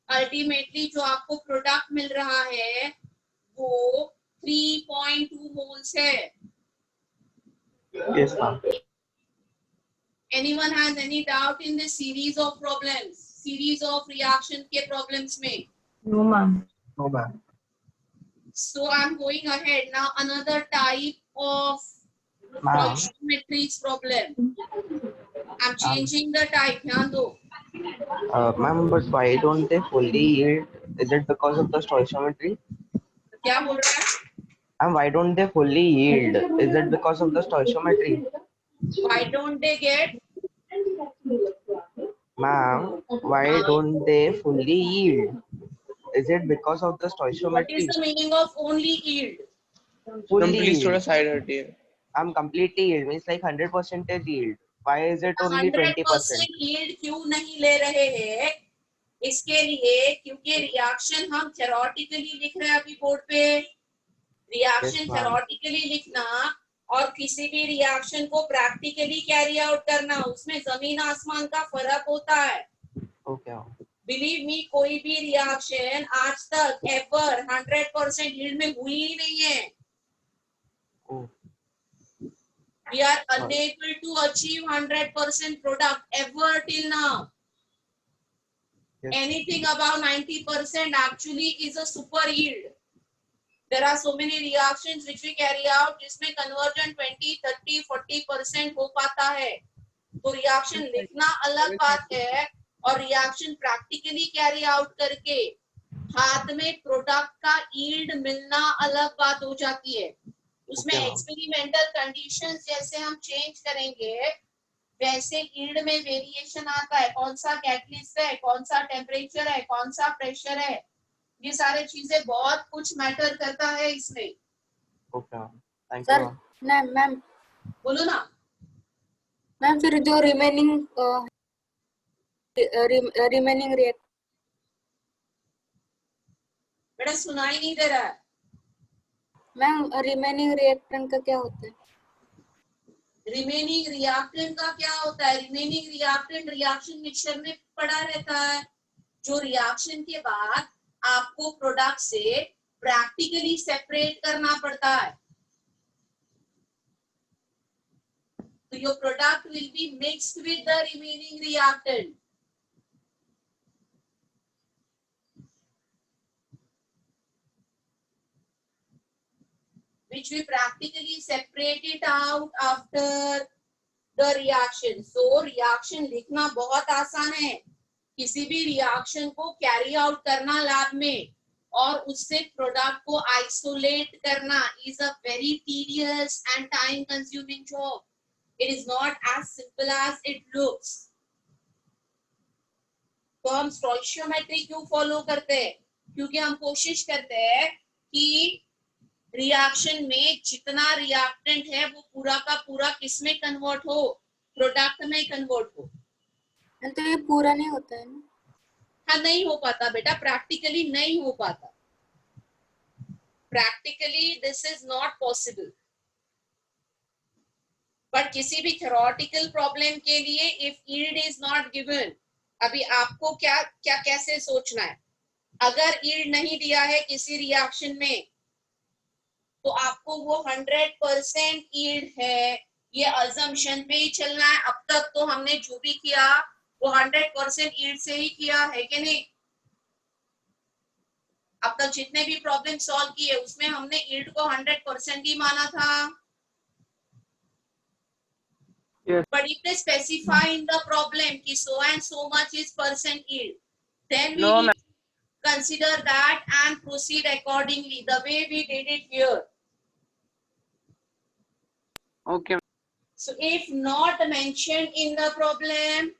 अल्टीमेटली जो आपको प्रोडक्ट मिल रहा है वो 3.2 मोल्स है. Yes, ma'am. Anyone has any doubt in this series of problems? Series of reaction के problems में? No, ma'am. No, ma'am. So I'm going ahead now. Another type of Ma'am. stoichiometry problem. I'm changing the type. ध्यान दो. Ma'am, but why don't they fully yield? Is it because of the stoichiometry? क्या बोल रहा है? And why don't they fully yield? Is it because of the stoichiometry? Why don't they get? Ma'am, why don't they fully yield? Is it because of the What is stoichiometry? the meaning of only yield? Fully ma'am please थोड़ा yield. Side हटिए. I'm completely yield means like 100% yield. Why is it only 20%? 100% yield क्यों नहीं ले रहे हैं? इसके लिए क्योंकि रिएक्शन हम थ्योरेटिकली लिख रहे हैं अभी बोर्ड पे. Reaction Yes, ma'am. थ्योरेटिकली लिखना और किसी भी रिएक्शन को प्रैक्टिकली कैरी आउट करना, उसमें जमीन आसमान का फर्क होता है. Okay. ma'am. बिलीव मी, कोई भी रिएक्शन आज तक एवर 100% यील्ड में हुई ही नहीं है. Oh, We are unable to achieve 100% product ever till now. yes. Anything above 90% actually is a super yield. There are so many reactions which we carry out जिसमें conversion 20, 30, 40% हो पाता है. तो रिएक्शन लिखना अलग बात है और रिएक्शन प्रैक्टिकली कैरी आउट करके हाथ में प्रोडक्ट का यील्ड मिलना अलग बात हो जाती है. उसमें Okay, ma'am. एक्सपेरिमेंटल कंडीशंस जैसे हम चेंज करेंगे वैसे यील्ड में वेरिएशन आता है. कौन सा कैटलिस्ट है, कौन सा टेम्परेचर है, कौन सा प्रेशर है, ये सारे चीजें बहुत कुछ मैटर करता है इसमें. Okay. ma'am. Thank you. Sir ma'am. Ma'am बोलो ना. मैम फिर जो रिमेनिंग रिएक्ट बेटा सुनाई नहीं दे रहा है. मैम रिमेनिंग रिएक्टेंट का क्या होता है? रिमेनिंग रिएक्टेंट का क्या होता है? रिमेनिंग रिएक्टेंट रिएक्शन मिक्सचर में पड़ा रहता है, जो रिएक्शन के बाद आपको प्रोडक्ट से प्रैक्टिकली सेपरेट करना पड़ता है. तो your product will be mixed with the remaining reactant. which we practically separate it out after the reaction. So reaction लिखना बहुत आसान है. किसी भी रिएक्शन को कैरी आउट करना लैब में और उससे प्रोडक्ट को आइसोलेट करना is a very tedious and time consuming job. It is not as simple as it looks. तो हम स्टोइचियोमेट्री क्यों फॉलो करते हैं? क्योंकि हम कोशिश करते हैं कि रिएक्शन में जितना रिएक्टेंट है वो पूरा का पूरा किस में कन्वर्ट हो? प्रोडक्ट में कन्वर्ट हो. तो ये पूरा नहीं होता है ना? हाँ, नहीं हो पाता बेटा, प्रैक्टिकली नहीं हो पाता. Practically this is not possible. But किसी भी थ्योरेटिकल प्रॉब्लम के लिए if yield is not given, अभी आपको क्या क्या कैसे सोचना है? अगर यील्ड नहीं दिया है किसी रिएक्शन में तो आपको वो 100% यील्ड है ये अजम्पशन पे ही चलना है. अब तक तो हमने जो भी किया वो 100% यील्ड से ही किया है कि नहीं? अब तक जितने भी प्रॉब्लम सॉल्व किए उसमें हमने यील्ड को 100% ही माना था. Yes. But if they specify in the problem कि so and so much is percent yield, then we No, need to consider that and proceed accordingly the way we did it here. Okay. So if not mentioned in the problem,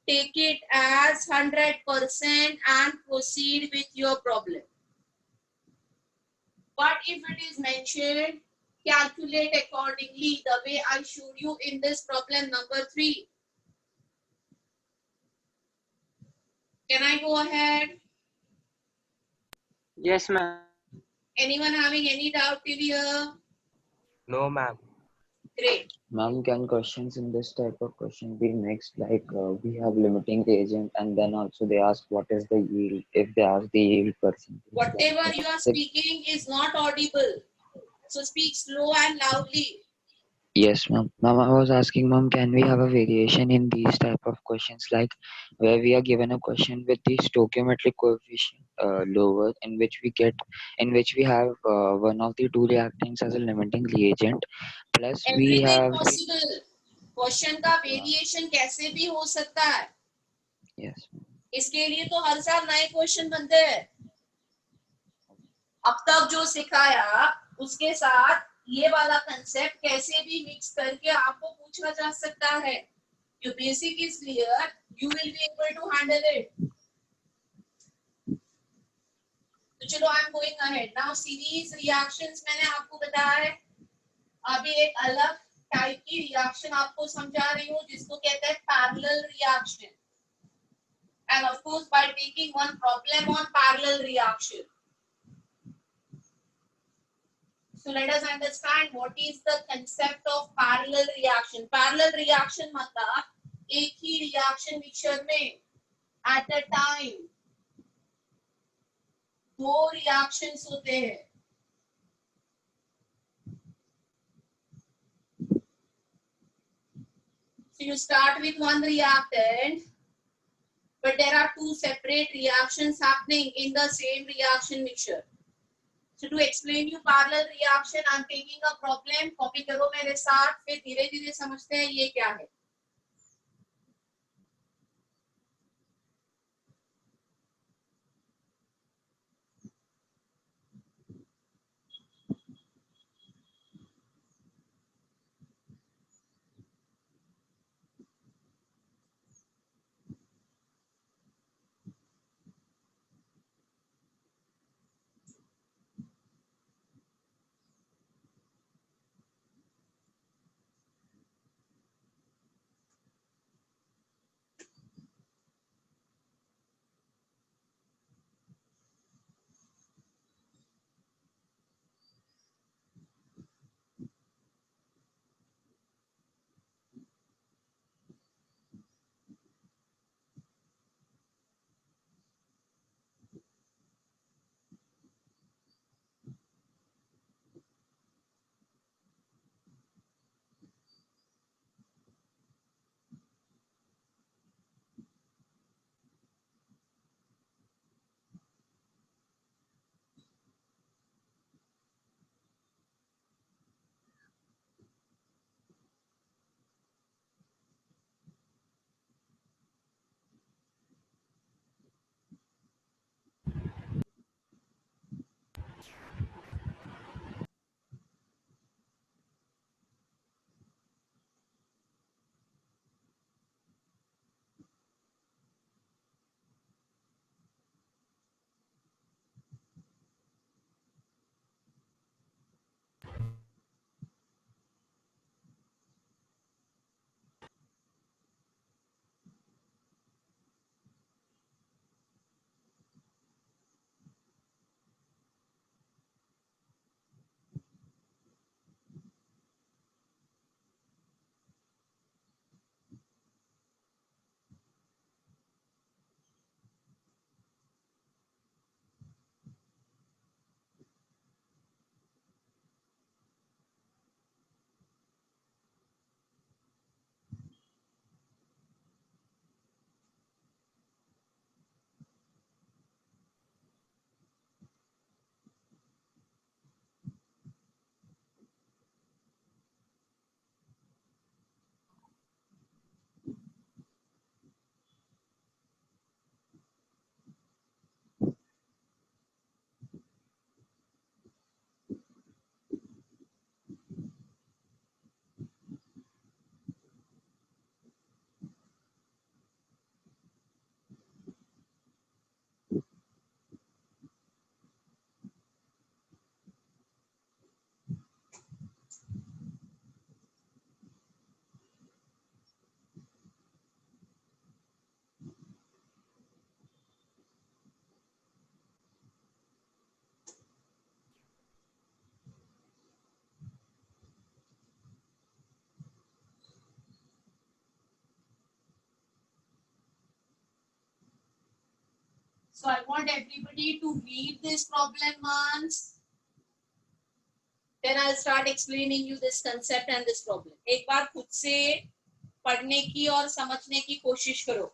take it as 100% and proceed with your problem. But if it is mentioned, calculate accordingly the way I showed you in this problem number 3. Can I go ahead? Yes, ma'am. Anyone having any doubt till here? No, ma'am. Great. Ma'am, can questions in this type of question be mixed? Like we have limiting reagent, and then also they ask what is the yield. If they ask the yield percentage, Whatever you are speaking is not audible. So speak slow and loudly. Yes, ma'am. Ma'am, I was asking, ma'am, can we have a variation in these type of questions, like where we are given a question with the stoichiometric coefficient lower, in which we have one of the two reactants as a limiting reagent, plus we Everything have possible. Question का variation कैसे भी हो सकता है. yes. इसके लिए तो हर साल नए क्वेश्चन बनते हैं. अब तक जो सिखाया उसके साथ ये वाला कंसेप्ट कैसे भी मिक्स करके आपको पूछा जा सकता है. Your basic is clear. You will be able to handle it. तो चलो I am going ahead now. Series reactions मैंने आपको बताया है. अभी एक अलग टाइप की रिएक्शन आपको समझा रही हूँ जिसको कहते हैं parallel reaction. And of course by taking one problem on parallel reaction. So let us understand what is the concept of parallel reaction. Parallel reaction मतलब एक ही reaction mixture में at a time दो reactions होते हैं. So you start with one reactant, but there are two separate reactions happening in the same reaction mixture. So to explain you parallel reaction, I am taking a problem. Copy करो मेरे साथ, फिर धीरे धीरे समझते हैं ये क्या है. So I want everybody to read this problem once. Then I'll start explaining you this concept and this problem. एक बार खुद से पढ़ने की और समझने की कोशिश करो.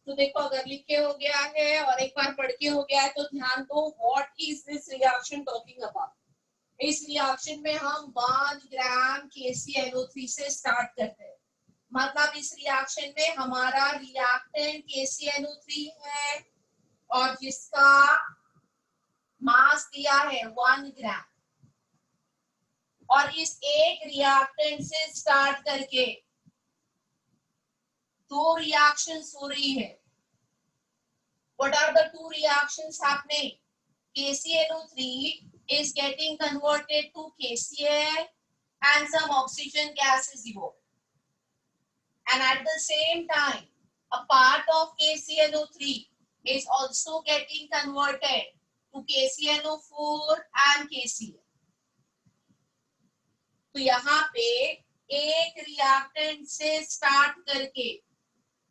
तो देखो अगर लिख के हो गया है और एक बार पढ़ के हो गया है तो ध्यान दो, what is this reaction talking about. इस रिएक्शन में हम 1 ग्राम KClO3 से स्टार्ट करते हैं। मतलब इस रिएक्शन में हमारा रिएक्टेंट KClO3 है और जिसका मास दिया है 1 ग्राम, और इस एक रिएक्टेंट से स्टार्ट करके 2 रिएक्शंस हो रही है। What are the 2 reactions happening? KClO3 is getting converted to KCl and some oxygen gas is evolved. And at the same time, a part of KClO3 is also getting converted to KClO4 and KCl. तो यहाँ पे एक reactant से start करके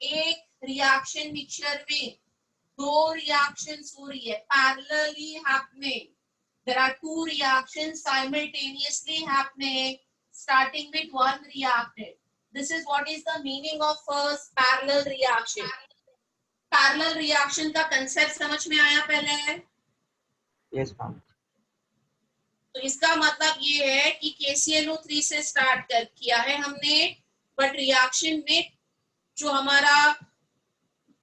एक reaction mixture में 2 reactions हो रही है, parallelly happening. There are 2 reactions simultaneously happening, starting with 1 reactant. This is what is the meaning of first parallel reaction. Parallel reaction का concept समझ में आया पहले? Yes, ma'am. तो इसका मतलब ये है कि KClO3 से स्टार्ट किया है हमने, बट रिएक्शन में जो हमारा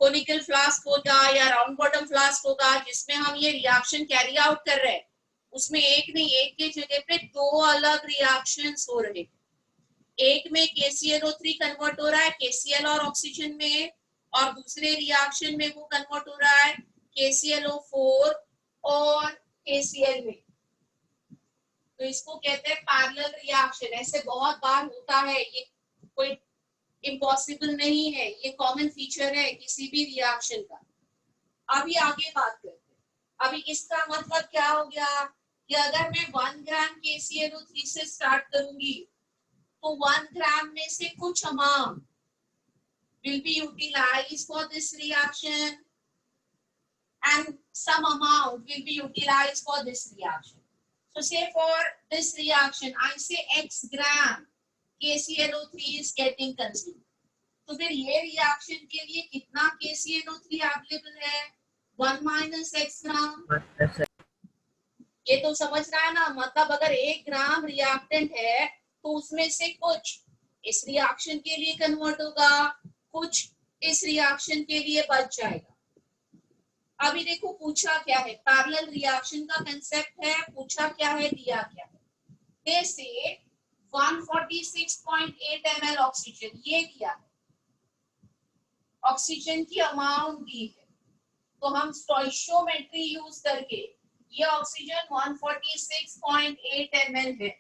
कोनिकल फ्लास्क होगा या राउंड बॉटम फ्लास्क होगा जिसमें हम ये रिएक्शन कैरी आउट कर रहे हैं, उसमें एक नहीं, एक की जगह पे 2 अलग रिएक्शंस हो रहे हैं। एक में KClO3 कन्वर्ट हो रहा है KCl और ऑक्सीजन में, और दूसरे रिएक्शन में वो कन्वर्ट हो रहा है KClO4 और KCl में। तो इसको कहते हैं पैरेलल रिएक्शन। ऐसे बहुत बार होता है, ये कोई इम्पॉसिबल नहीं है, ये कॉमन फीचर है किसी भी रिएक्शन का। अभी आगे बात करते हैं। अभी इसका मतलब क्या हो गया कि अगर मैं 1 ग्राम KClO3 से स्टार्ट करूंगी तो 1 ग्राम में से कुछ amount will be utilized for this reaction and some amount will be utilized for this reaction. So say for this reaction I say X gram KClO3 is getting consumed. तो फिर ये reaction के लिए कितना KClO3 अवेलेबल है? 1 minus X ग्राम। ये तो समझ रहा है ना, मतलब अगर 1 ग्राम रिएक्टेंट है तो उसमें से कुछ इस रिएक्शन के लिए कन्वर्ट होगा, कुछ इस रिएक्शन के लिए बच जाएगा। अभी देखो पूछा क्या है, पैरेलल रिएक्शन का कंसेप्ट है, पूछा क्या है, दिया क्या है। दे से 146.8 ml ऑक्सीजन ये दिया है, ऑक्सीजन की अमाउंट दी है, तो हम स्टोइशियोमेट्री यूज करके ये ऑक्सीजन 146.8 ml है,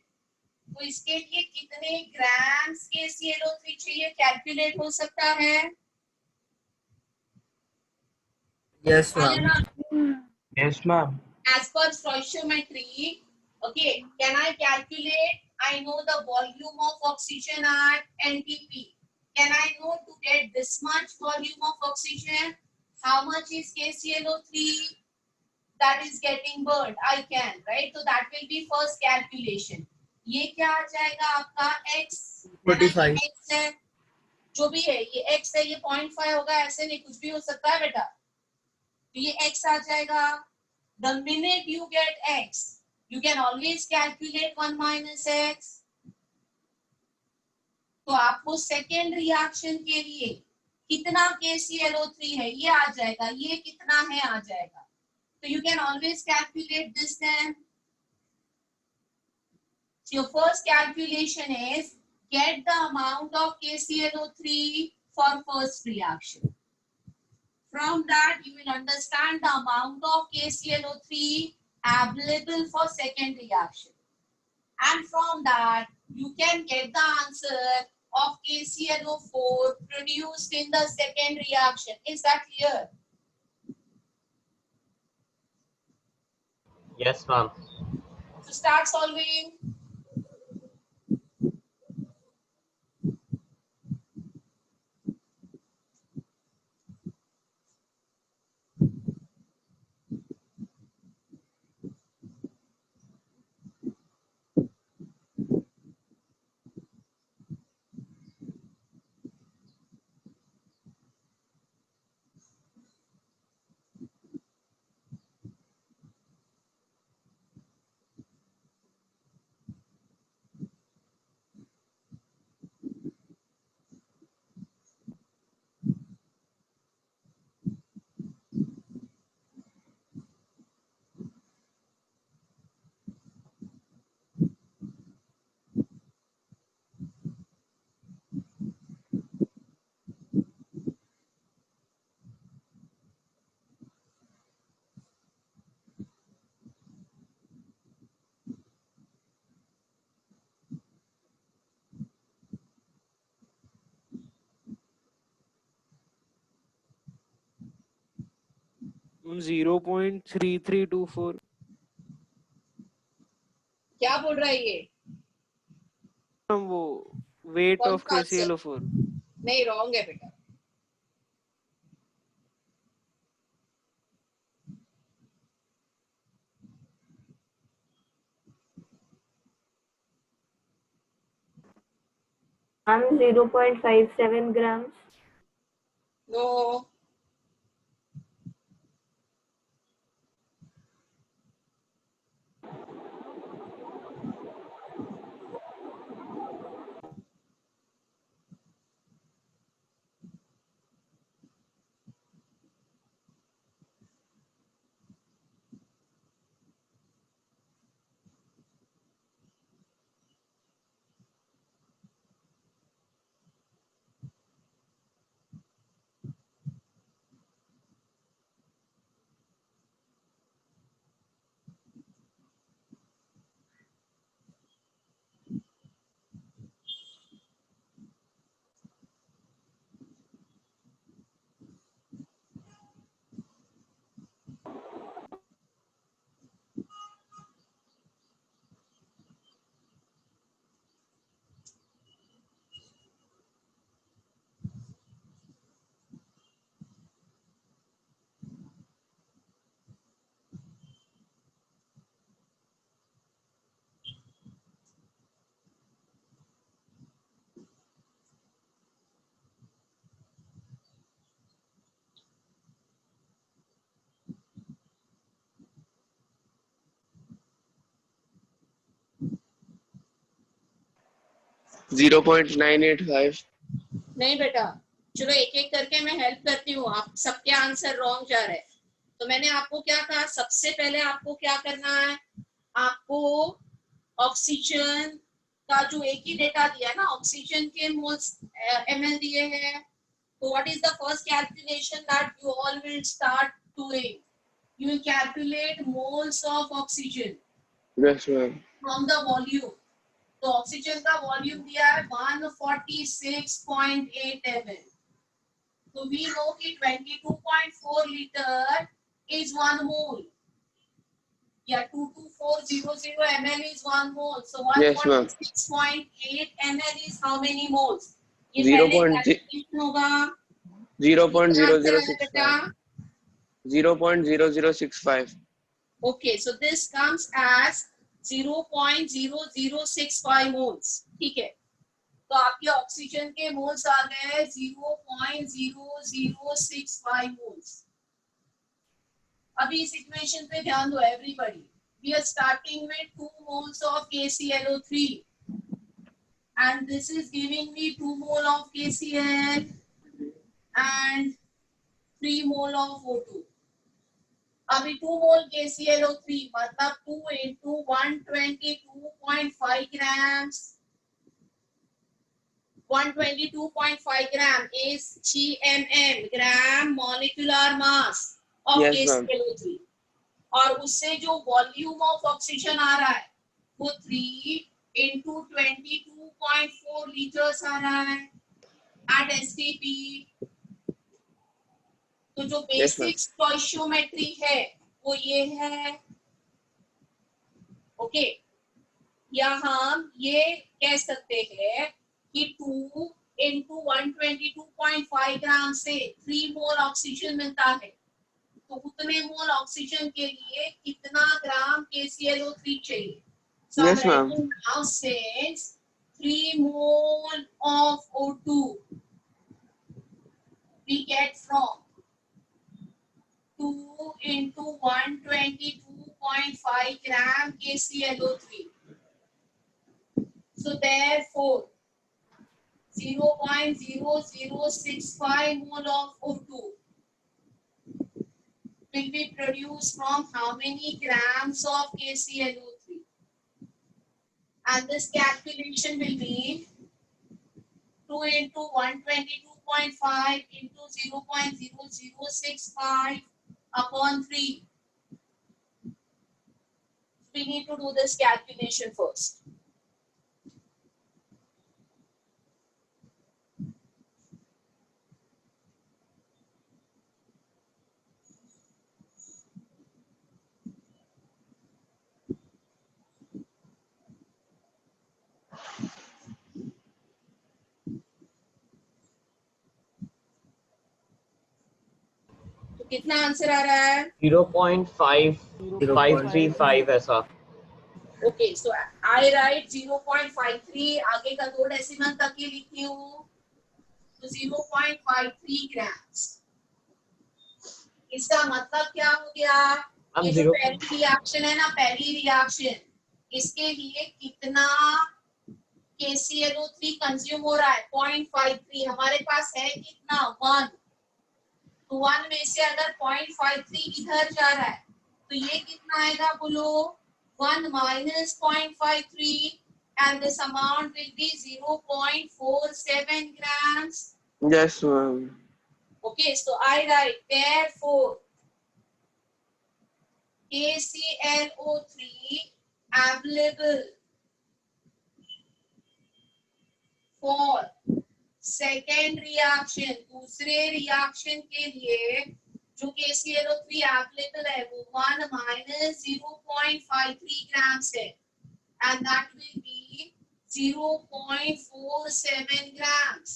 तो इसके लिए कितने ग्राम्स KClO3 चाहिए कैलकुलेट हो सकता है? Yes, ma'am. Yes, ma'am. As per stoichiometry, okay, can I calculate? I know the volume of oxygen at NTP. Can I know to get this much volume of oxygen? How much is KClO3 that is getting burned? I can, right? So that will be first calculation. ये क्या आ जाएगा आपका x 45. x है, जो भी है ये x है, ये 0.5 होगा, ऐसे नहीं कुछ भी हो सकता है बेटा, तो ये x आ जाएगा। The minute you get x, you can always calculate 1 minus x. तो आपको सेकेंड रिएक्शन के लिए कितना KClO3 है ये आ जाएगा, ये कितना है आ जाएगा, तो you can always calculate this then. So your first calculation is get the amount of KClO3 for first reaction. From that you will understand the amount of KClO3 available for second reaction, and from that you can get the answer of KClO4 produced in the second reaction. Is that clear? Yes, ma'am. So start solving. 0.3324. क्या बोल रहा है ये? Ma'am वो weight कौन of सा answer? KClO4. नहीं, wrong है बेटा. Ma'am 0.57 grams. No. Zero point 985. नहीं बेटा, चलो एक एक करके मैं हेल्प करती हूँ. आप सबके आंसर रॉन्ग जा रहे हैं. तो मैंने आपको क्या कहा, सबसे पहले आपको क्या करना है, आपको ऑक्सीजन का जो एक ही डेटा दिया है ना, ऑक्सीजन के मोल्स ml दिए हैं. तो what is the first calculation that you all will start doing? You will calculate moles of oxygen Yes, ma'am. from the volume. तो ऑक्सीजन का वॉल्यूम दिया है 146.8 ml. तो we know कि 22.4 liter is 1 mole. या 22400 ml is 1 mole. So Yes, ma'am. 146.8 ml is how many moles? ये 0. पहले calculation होगा. 0.0065. 0.0065. Okay, so this comes as 0.0065 moles. ठीक है. तो आपके ऑक्सीजन के मोल्स आ गए 0.0065 मोल्स. अभी इस इक्वेशन पे ध्यान दो everybody. We are starting with 2 moles of KClO3 and this is giving me 2 mole of KCl and 3 mole of O2. अभी 2 मोल KClO3 मतलब 2 into 122.5 grams. 122.5 gram is GMM, gram molecular mass of Yes, ma'am. KClO3. और उससे जो volume of oxygen आ रहा है वो 3 into 22.4 liters आ रहा है at STP. तो जो Yes, ma'am. बेसिक स्टोइशियोमेट्री है वो ये है. ओके, या हम ये कह सकते हैं कि 2 into 122.5 ग्राम से 3 मोल ऑक्सीजन मिलता है. तो उतने मोल ऑक्सीजन के लिए कितना ग्राम KClO3 चाहिए? So Yes, I'm ma'am. writing now since 3 mole of O2 we get from 2 into 122.5 gram KClO3. So therefore 0.0065 mole of O2 will be produced from how many grams of KClO3? And this calculation will be 2 into 122.5 into 0.0065 upon 3. We need to do this calculation first. कितना answer आ रहा है? 0.535 ऐसा. Okay, सो आई right 0.53, आगे का 2 decimal तक ही लिखती हूँ, तो 0.53 ग्राम्स. इसका मतलब क्या हो गया? ये जो पहली रिएक्शन है ना, पहली रिएक्शन, इसके लिए कितना KClO3 कंज्यूम हो रहा है? 0.53. हमारे पास है कितना? 1. तो 1 में से अगर 0.53 इधर जा रहा है तो ये कितना आएगा बोलो? 1 minus 0.53 and this amount will be 0.47 grams. Yes, ma'am. Okay, so I write therefore KClO3 available for second reaction, दूसरे reaction के लिए जो KClO3 available है वो 1 minus 0.53 grams है, and that will be 0.47 grams.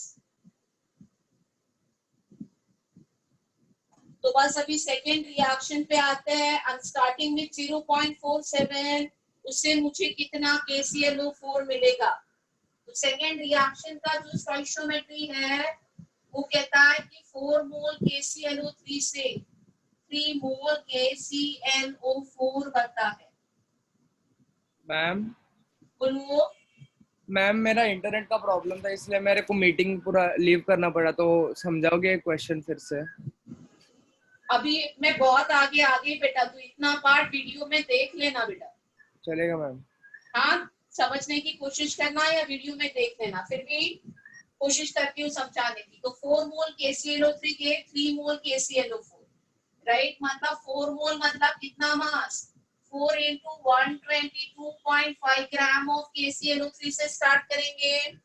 तो बस अभी सेकेंड रिएक्शन पे आते हैं. I'm starting with 0.47. उससे मुझे कितना KClO4 मिलेगा? तो सेकेंड रिएक्शन का जो स्टोइकियोमेट्री है वो कहता है कि 4 मोल KClO3 से 3 मोल KClO4 बनता है. मैम बोलो. मैम मेरा इंटरनेट का प्रॉब्लम था इसलिए मेरे को मीटिंग पूरा लीव करना पड़ा, तो समझाओगे क्वेश्चन फिर से? अभी मैं बहुत आगे आ गई बेटा, तू इतना पार्ट वीडियो में देख लेना बेटा. चलेगा मैम. हाँ, समझने की कोशिश करना या वीडियो में देख लेना, फिर भी कोशिश करती हूँ समझाने की. तो 4 मोल KClO3 के 3 मोल KClO4, राइट? मतलब 4 मोल मतलब कितना मास? 4 into 122.5 ग्राम ऑफ KClO3 से स्टार्ट करेंगे.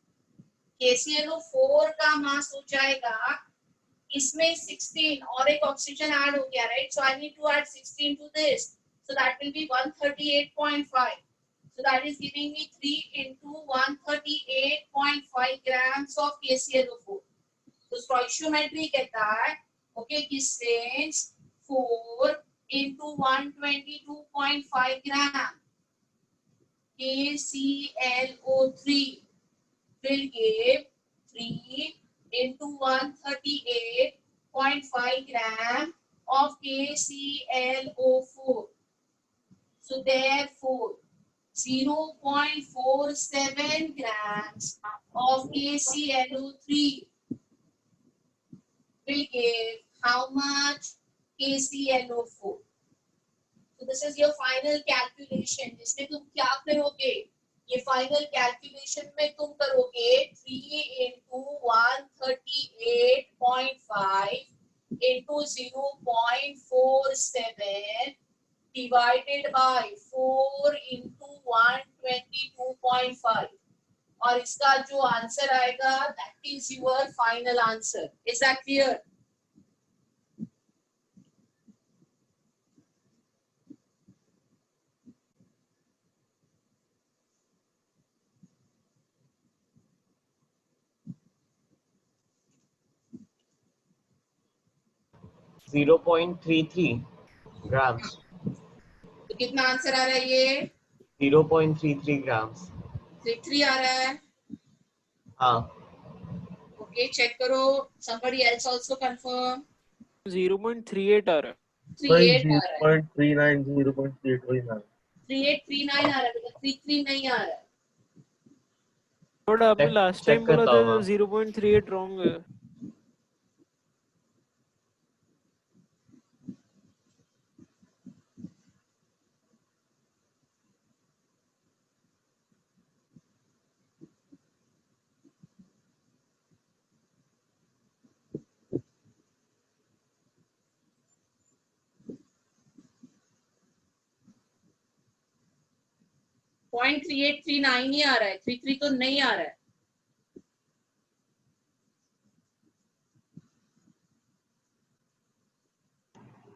KClO4 का मास हो जाएगा, इसमें 16 और एक ऑक्सीजन ऐड हो गया, right? So I need to add 16 to this, so that will be 138.5. So that is giving me 3 into 138.5 grams of KClO4. तो stoichiometry कहता है, okay, कि since 4 into 122.5 gram KClO3 will give 3 into 138.5 gram of KClO4. So therefore 0.47 grams of KClO3 will give how much KClO4? So this is your final calculation. इसमें तुम क्या करोगे? ये final calculation में तुम करोगे 3 into 138.5 into 0.47 divided by 4 into 122.5, और इसका जो आंसर आएगा that is your final answer. Is that clear? .33 grams. तो कितना आंसर आ रहा है ये? 0.33 grams. 33 आ रहा है. हाँ. Okay, check करो. Somebody else also confirm. 0.38 आ रहा है. 38 आ रहा है. 0.39 0.38 वही ना. 3839 आ रहा है बेटा, 33 नहीं आ रहा है. बट आपने लास्ट टाइम बोला करता था हूँ. 0.38 रॉन्ग है. पॉइंट 3839 ही आ रहा है, 33 तो नहीं आ रहा है.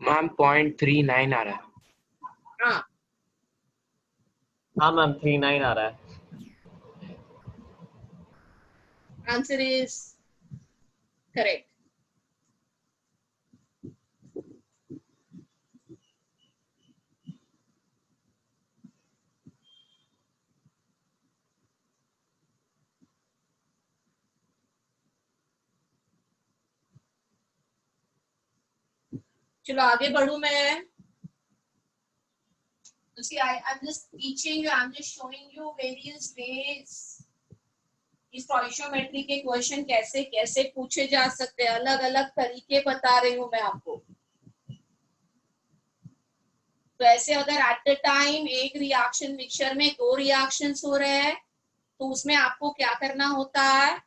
मैम 0.39 आ रहा है. हाँ, हाँ मैम 39 आ रहा है. Answer is correct. चलो आगे बढ़ू मैं. See, I'm just teaching you, I'm just showing you various ways. इस स्टोइशियोमेट्री के क्वेश्चन कैसे कैसे पूछे जा सकते हैं, अलग अलग तरीके बता रही हूँ मैं आपको. तो ऐसे अगर एट द टाइम एक रिएक्शन मिक्सचर में 2 रिएक्शंस हो रहे हैं तो उसमें आपको क्या करना होता है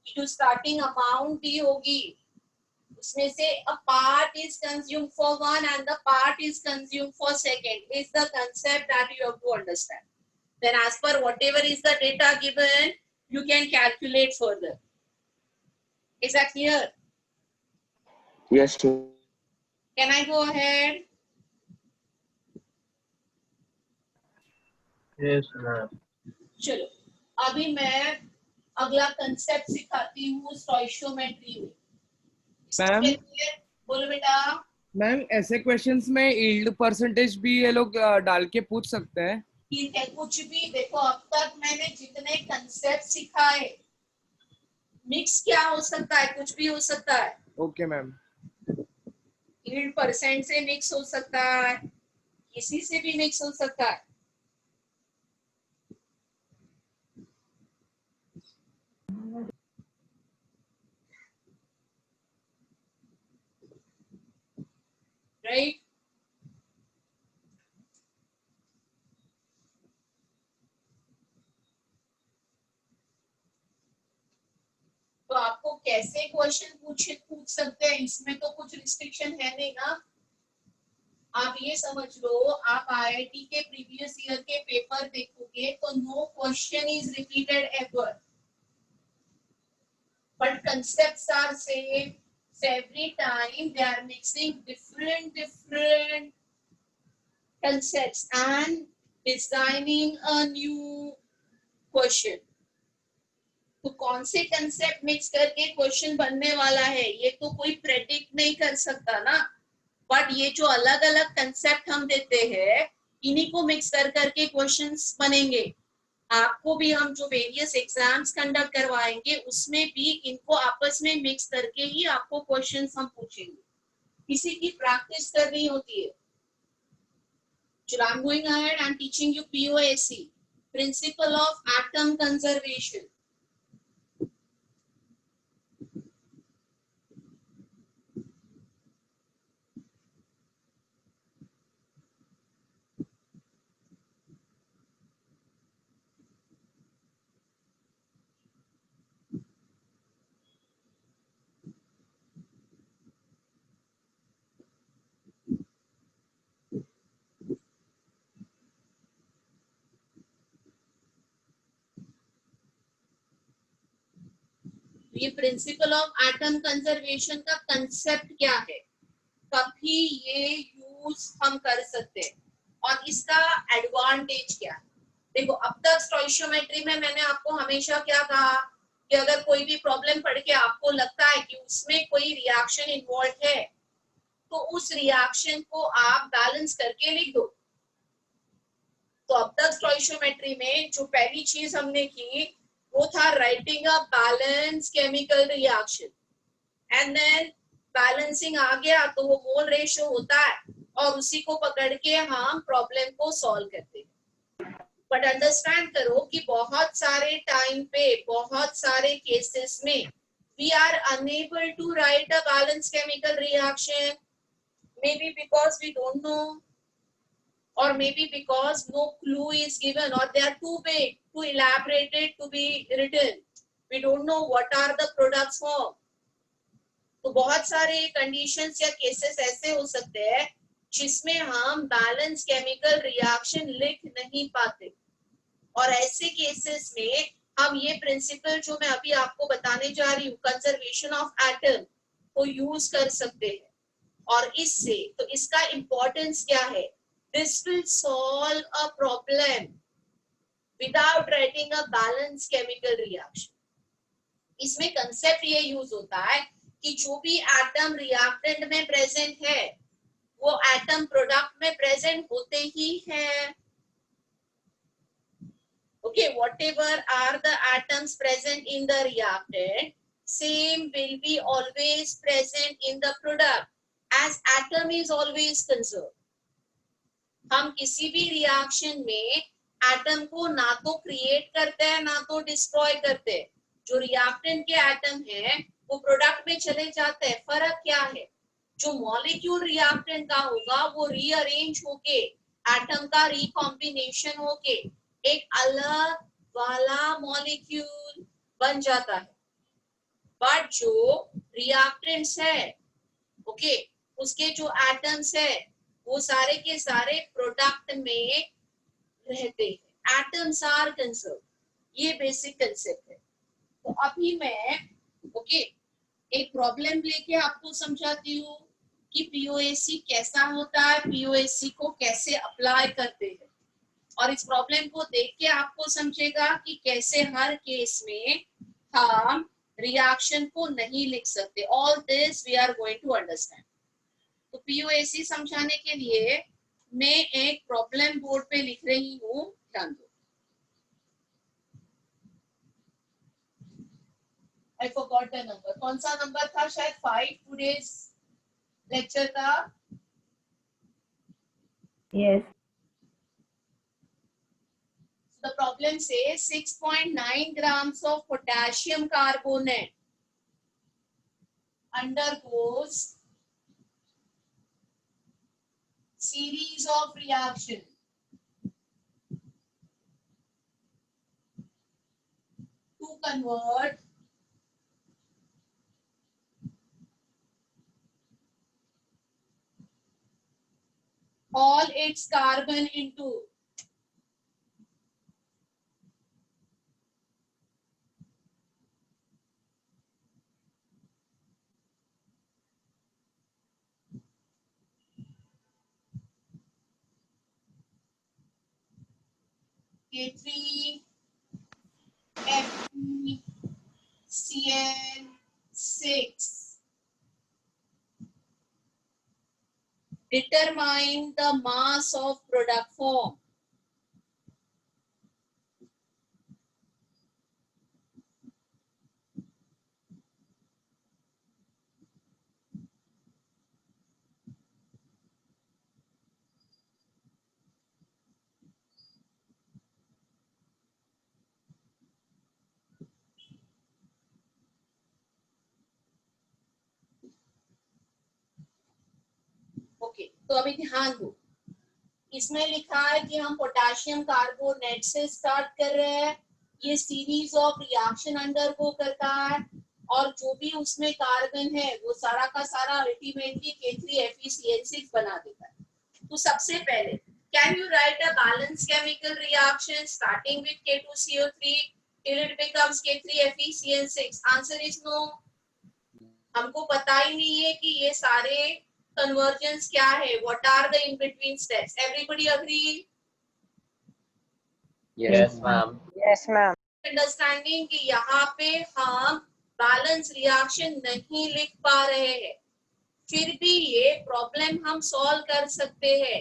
कि जो स्टार्टिंग अमाउंट दी होगी उसमें से a part is consumed for one and the part is consumed for second is the concept that you have to understand. Then as per whatever is the data given, you can calculate further. Is that clear? Yes, sir. Can I go ahead? Yes, ma'am. चलो अभी मैं अगला concept सिखाती हूँ stoichiometry में. Ma'am बोलो बेटा. Ma'am ऐसे क्वेश्चंस में यील्ड परसेंटेज भी ये लोग डाल के पूछ सकते हैं. ठीक है, कुछ भी देखो. अब तक मैंने जितने कंसेप्ट सिखाए, मिक्स क्या हो सकता है, कुछ भी हो सकता है. Okay ma'am. यील्ड परसेंट से मिक्स हो सकता है, किसी से भी मिक्स हो सकता है. राइट. तो आपको कैसे क्वेश्चन पूछ सकते हैं, इसमें तो कुछ रिस्ट्रिक्शन है नहीं ना. आप ये समझ लो, आप आईआईटी के प्रीवियस ईयर के पेपर देखोगे तो no question is repeated ever, but concepts are same. So every time they are mixing different concepts and designing a new question. तो कौन से कंसेप्ट मिक्स करके क्वेश्चन बनने वाला है ये तो कोई प्रेडिक्ट नहीं कर सकता ना. बट ये जो अलग अलग कंसेप्ट हम देते हैं इन्हीं को मिक्स कर करके क्वेश्चंस बनेंगे. आपको भी हम जो वेरियस एग्जाम्स कंडक्ट करवाएंगे उसमें भी इनको आपस में मिक्स करके ही आपको क्वेश्चंस हम पूछेंगे. किसी की प्रैक्टिस करनी होती है. चलो, I'm going ahead and teaching you POAC, Principle of Atom Conservation. ये प्रिंसिपल ऑफ एटम कंजर्वेशन का कंसेप्ट क्या है, कभी ये यूज हम कर सकते हैं और इसका एडवांटेज क्या है. देखो, अब तक स्टोइशियोमेट्री में मैंने आपको हमेशा क्या कहा कि अगर कोई भी प्रॉब्लम पढ़ के आपको लगता है कि उसमें कोई रिएक्शन इन्वॉल्व है तो उस रिएक्शन को आप बैलेंस करके लिख दो. तो अब तक स्टोइशियोमेट्री में जो पहली चीज हमने की वो था writing a balance chemical reaction, and then balancing आ गया तो वो मोल रेशियो होता है और उसी को पकड़ के हम प्रॉब्लम को सॉल्व करते हैं. बट अंडरस्टैंड करो कि बहुत सारे टाइम पे, बहुत सारे केसेस में we are unable to write a balance chemical reaction, may be because we don't know, or maybe because no clue is given, or they are too big, too elaborated to be written. We don't know what are the products for. तो बहुत सारे conditions या cases ऐसे हो सकते हैं जिसमें हम बैलेंस केमिकल रिएक्शन लिख नहीं पाते, और ऐसे केसेस में हम ये प्रिंसिपल जो मैं अभी आपको बताने जा रही हूँ, कंजर्वेशन ऑफ एटम, को यूज कर सकते हैं. और इससे तो इसका इंपॉर्टेंस क्या है, this will solve a problem without writing a balanced chemical reaction. इसमें कंसेप्ट ये यूज होता है कि जो भी एटम रिएक्टेंट में प्रेजेंट है वो एटम प्रोडक्ट में प्रेजेंट होते ही हैं. Okay, whatever are the atoms present in the reactant, same will be always present in the product. as atom is always conserved. हम किसी भी रिएक्शन में एटम को ना तो क्रिएट करते हैं ना तो डिस्ट्रॉय करते हैं. जो रिएक्टेंट के एटम है वो प्रोडक्ट में चले जाते हैं. फर्क क्या है? जो मॉलिक्यूल रिएक्टेंट का होगा वो रीअरेंज होके एटम का रिकॉम्बिनेशन होके एक अलग वाला मॉलिक्यूल बन जाता है. बट जो रिएक्टेंट्स है ओके उसके जो एटम्स है वो सारे के सारे प्रोडक्ट में रहते हैं. Atoms are conserve. ये बेसिक कंसेप्ट है. तो अभी मैं ओके एक प्रॉब्लम लेके आपको समझाती हूँ कि पीओएसी कैसा होता है, पीओएसी को कैसे अप्लाई करते हैं. और इस प्रॉब्लम को देख के आपको समझेगा कि कैसे हर केस में हम रिएक्शन को नहीं लिख सकते. All this we are going to understand. तो पीओएसी समझाने के लिए मैं एक प्रॉब्लम बोर्ड पे लिख रही हूँ. ध्यान दो. I forgot the number. कौन सा नंबर था? शायद 5 टुडेज लेक्चर का. Yes. The problem says 6.9 grams of potassium carbonate undergoes series of reaction to convert all its carbon into K3 FeCl6. Determine the mass of product form. Okay तो अभी ध्यान दो. इसमें लिखा है कि हम पोटेशियम कार्बोनेट से स्टार्ट कर रहे हैं. ये सीरीज ऑफ रिएक्शन अंडरगो करता है और जो भी उसमें कार्बन है वो सारा का सारा अल्टीमेटली K3FeCl6 बना देता है. तो सबसे पहले can you write a balance chemical reaction starting with K2CO3 till it becomes K3FeCl6? Answer is no. हमको पता ही नहीं है कि ये सारे convergence क्या है. What are the in between steps? Everybody agree? Yes, ma'am. Yes, ma'am. Understanding कि यहाँ पे हम बैलेंस रिएक्शन नहीं लिख पा रहे हैं. फिर भी ये प्रॉब्लम हम सॉल्व कर सकते हैं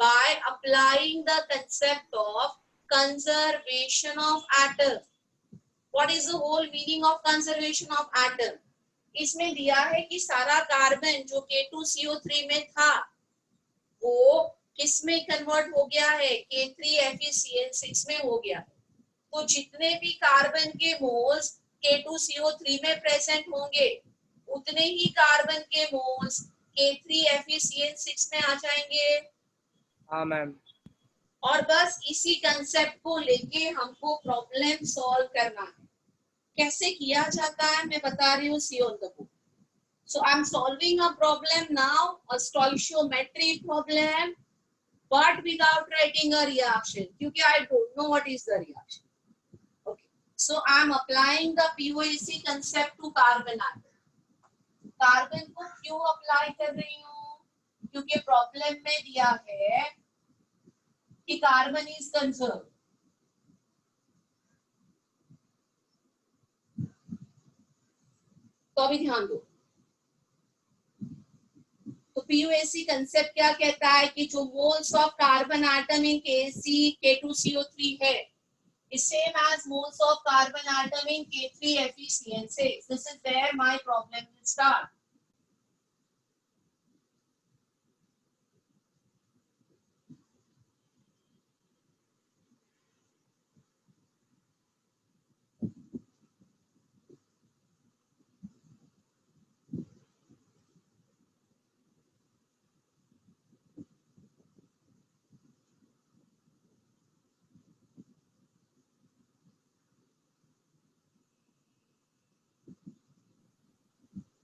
by applying the concept of conservation of atom. What is the whole meaning of conservation of atom? इसमें दिया है कि सारा कार्बन जो K2CO3 में था वो किस में कन्वर्ट हो गया है? K3FeCl6 में हो गया. तो जितने भी कार्बन के मोल्स K2CO3 में प्रेजेंट होंगे उतने ही कार्बन के मोल्स K3FeCl6 में आ जाएंगे. हाँ मैम. और बस इसी कंसेप्ट को लेके हमको प्रॉब्लम सॉल्व करना है. कैसे किया जाता है मैं बता रही हूँ. See on the book. So I'm solving a problem now, a stoichiometry problem, but without writing a reaction, क्योंकि I don't know what is the reaction. Okay. So I'm applying the POAC concept to carbon atom. Carbon को क्यों apply कर रही हूँ? क्योंकि problem में दिया है कि कार्बन इज कंजर्व. तो अभी ध्यान दो. तो POAC कंसेप्ट क्या कहता है कि जो moles of carbon atom in K2CO3 है is same as moles of carbon atom in K3FeCl6. This is where my problem will start.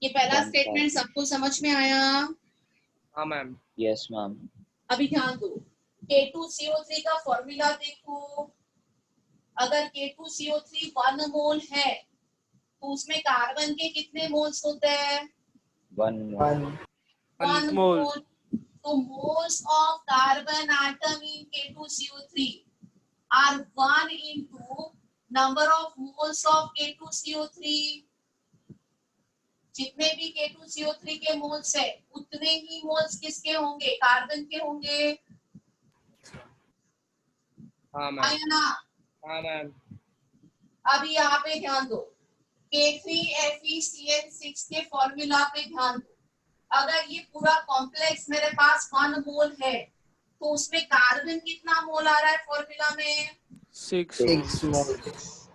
ये पहला One स्टेटमेंट carbon. सबको समझ में आया? हाँ मैम। Yes, ma'am. अभी ध्यान दो, K2CO3 का फॉर्मूला देखो। अगर K2CO3 1 मोल है तो उसमें कार्बन के कितने मोल्स होते हैं? 1 mole. 1 मोल। मोल। तो moles of carbon atom in K2CO3 are 1 into number of moles of K2CO3। जितने भी K2CO3 के मोल्स है उतने ही मोल्स किसके होंगे? कार्बन के होंगे। हाँ मैम। है ना? हाँ मैम। अभी यहाँ पे ध्यान दो, K3FeCN6 के फॉर्मूला पे ध्यान दो। अगर ये पूरा कॉम्प्लेक्स मेरे पास 1 मोल है तो उसमें कार्बन कितना मोल आ रहा है फॉर्मूला में? 6 moles.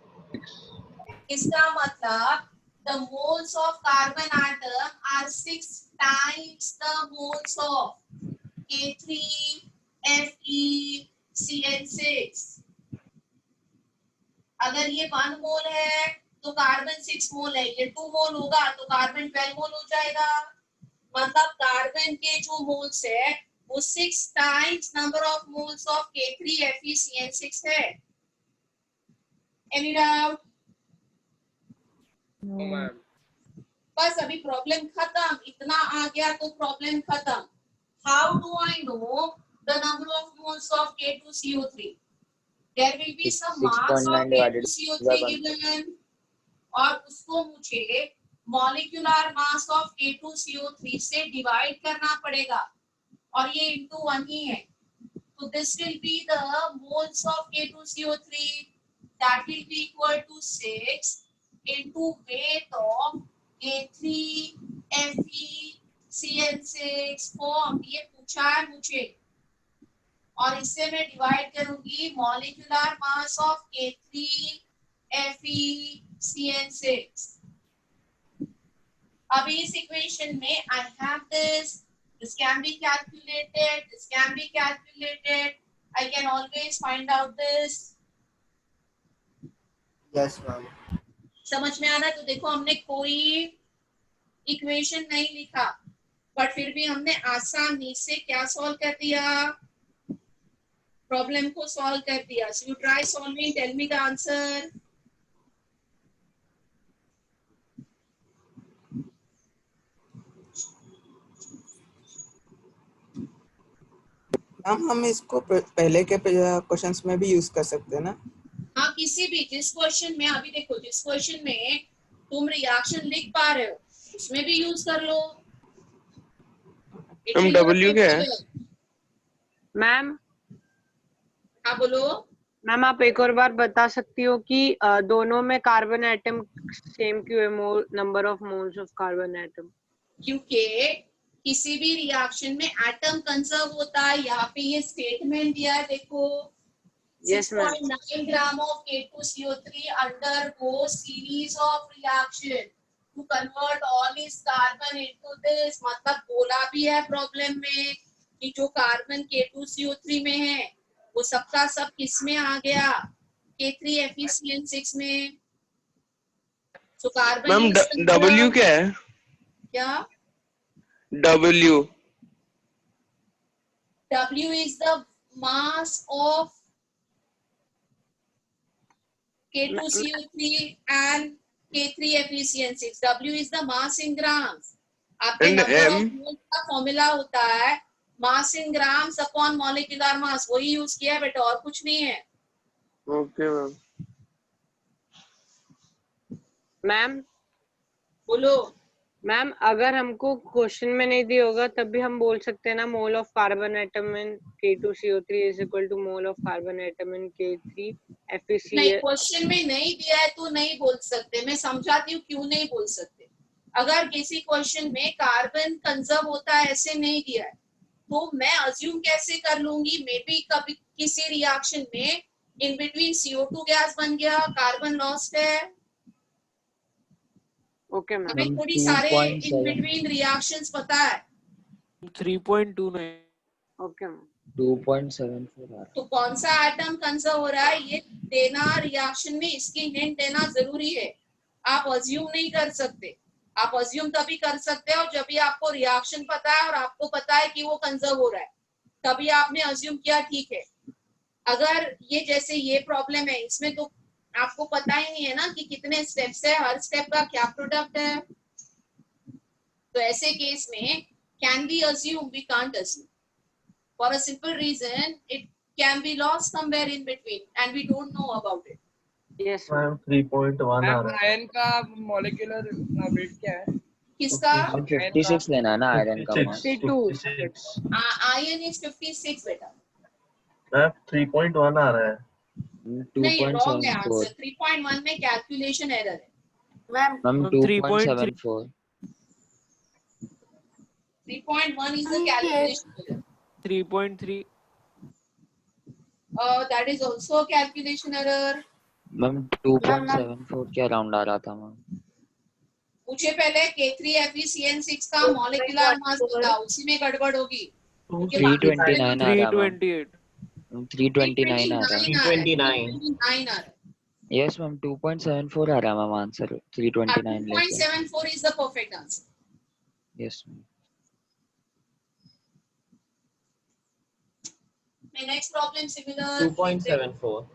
इसका मतलब the moles of carbon atom are 6 times the moles of K3FeCN6। अगर ये 1 मोल है तो कार्बन 6 मोल है, ये 2 मोल होगा तो कार्बन 12 मोल हो जाएगा। मतलब कार्बन के जो मोल्स है वो 6 times number of moles of K3FeCN6 है। Any doubt? No ma'am. बस अभी प्रॉब्लम खत्म, इतना आ गया तो प्रॉब्लम खत्म। How do I know the number of moles of K2CO3? There will be some mass of 6.9 divided K2CO3 by 1. Given और उसको मुझे मॉलिक्यूलर मास ऑफ K2CO3 से डिवाइड करना पड़ेगा और ये इनटू 1 ही है। तो this will be the moles of K2CO3 that will be equal to 6 into weight of K3FeCN6 form. ये पूछा है मुझे और इससे मैं डिवाइड करूंगी मॉलिक्यूलर मास ऑफ K3FeCN6। अब इस इक्वेशन में I have this can be calculated, this can be calculated, I can always find out this। Yes, ma'am. समझ में आ रहा है? तो देखो हमने कोई इक्वेशन नहीं लिखा बट फिर भी हमने आसानी से क्या सॉल्व कर दिया? प्रॉब्लम को सॉल्व कर दिया। So you try solving, tell me the answer. Ma'am हम इसको पहले के क्वेश्चंस में भी यूज कर सकते हैं ना? हाँ, किसी भी जिस क्वेश्चन में अभी देखो, जिस क्वेश्चन में तुम रिएक्शन लिख पा रहे हो उसमें भी यूज कर लो। हम W क्या है? मैम हाँ बोलो। मैम आप एक और बार बता सकती हो कि दोनों में कार्बन एटम सेम क्यों है? Mole number of moles of carbon atom. क्योंकि किसी भी रिएक्शन में एटम कंजर्व होता है। यहाँ पे ये स्टेटमेंट दिया है देखो। Yes, ma'am. 6.9 gram of K2CO3 undergoes series of reaction to convert all its carbon into this। मतलब बोला भी है प्रॉब्लम में कि जो कार्बन K2CO3 में है वो सबका सब किस में आ गया? K3FeCN6 में। सो कार्बन मैम W क्या है? क्या? W is the mass of K2CO3 and K3FeCN6। W is the mass in grams। आपके And number of M? Moles का फॉर्मूला होता है mass in grams upon molecular mass. वही use किया है बेटा, और कुछ नहीं है। Okay ma'am. मैम बोलो। मैम अगर हमको क्वेश्चन में नहीं दिया होगा तब भी हम बोल सकते हैं ना mole of carbon atom in K2CO3 is equal to mole of carbon atom in K3FeCN। नहीं, क्वेश्चन में नहीं दिया है तो नहीं बोल सकते। मैं समझाती हूँ क्यों नहीं बोल सकते। अगर किसी क्वेश्चन में कार्बन कंजर्व होता है ऐसे नहीं दिया है तो मैं अज्यूम कैसे कर लूंगी? मे बी कभी किसी रिएक्शन में इन बिटवीन CO2 गैस बन गया, कार्बन लॉस्ट है। Okay ma'am. हमें थोड़ी सारे इन बिटवीन रिएक्शंस पता है। 3.29। Okay ma'am. 2.74 तो कौन सा एटम कंजर्व हो रहा है ये देना रिएक्शन में, इसकी हिंट देना जरूरी है। आप अज्यूम नहीं कर सकते। आप अज्यूम तभी कर सकते हो जब भी आपको रिएक्शन पता है और आपको पता है कि वो कंजर्व हो रहा है, तभी आपने अज्यूम किया ठीक है। अगर ये जैसे ये प्रॉब्लम है, इसमें तो आपको पता ही नहीं है ना कि कितने स्टेप्स है, हर स्टेप का क्या प्रोडक्ट है। तो ऐसे केस में can we assume? We can't assume for a simple reason, it can be lost somewhere in between and we don't know about it. Yes ma'am 3.1 आ मैम रहा है। आयन का मॉलिक्यूलर वेट क्या है? किसका? मैम 56 लेना है ना आयरन का मान। 56 आयन इज 56 बेटा। मैम 3.1 आ रहा है। नहीं, रॉन्ग है 2.74 आंसर। 3.1 में कैलकुलेशन एरर है। Ma'am ma'am 3.3 2.74 3.1 is the calculation error. 3.3 That is also a calculation error. Ma'am 2.74 के अराउंड आ रहा था मैम। मुझे पहले K3FeCN6 का मॉलिक्यूलर मास बताओ, उसी में गड़बड़ होगी। 329 आ रहा है मैम। 328 329 आ रहा है। 329 यस मैम 2.74 आ रहा है मैम आंसर 329 लेके। 2.74 is the perfect answer. Yes ma'am. My next problem similar. 2.74.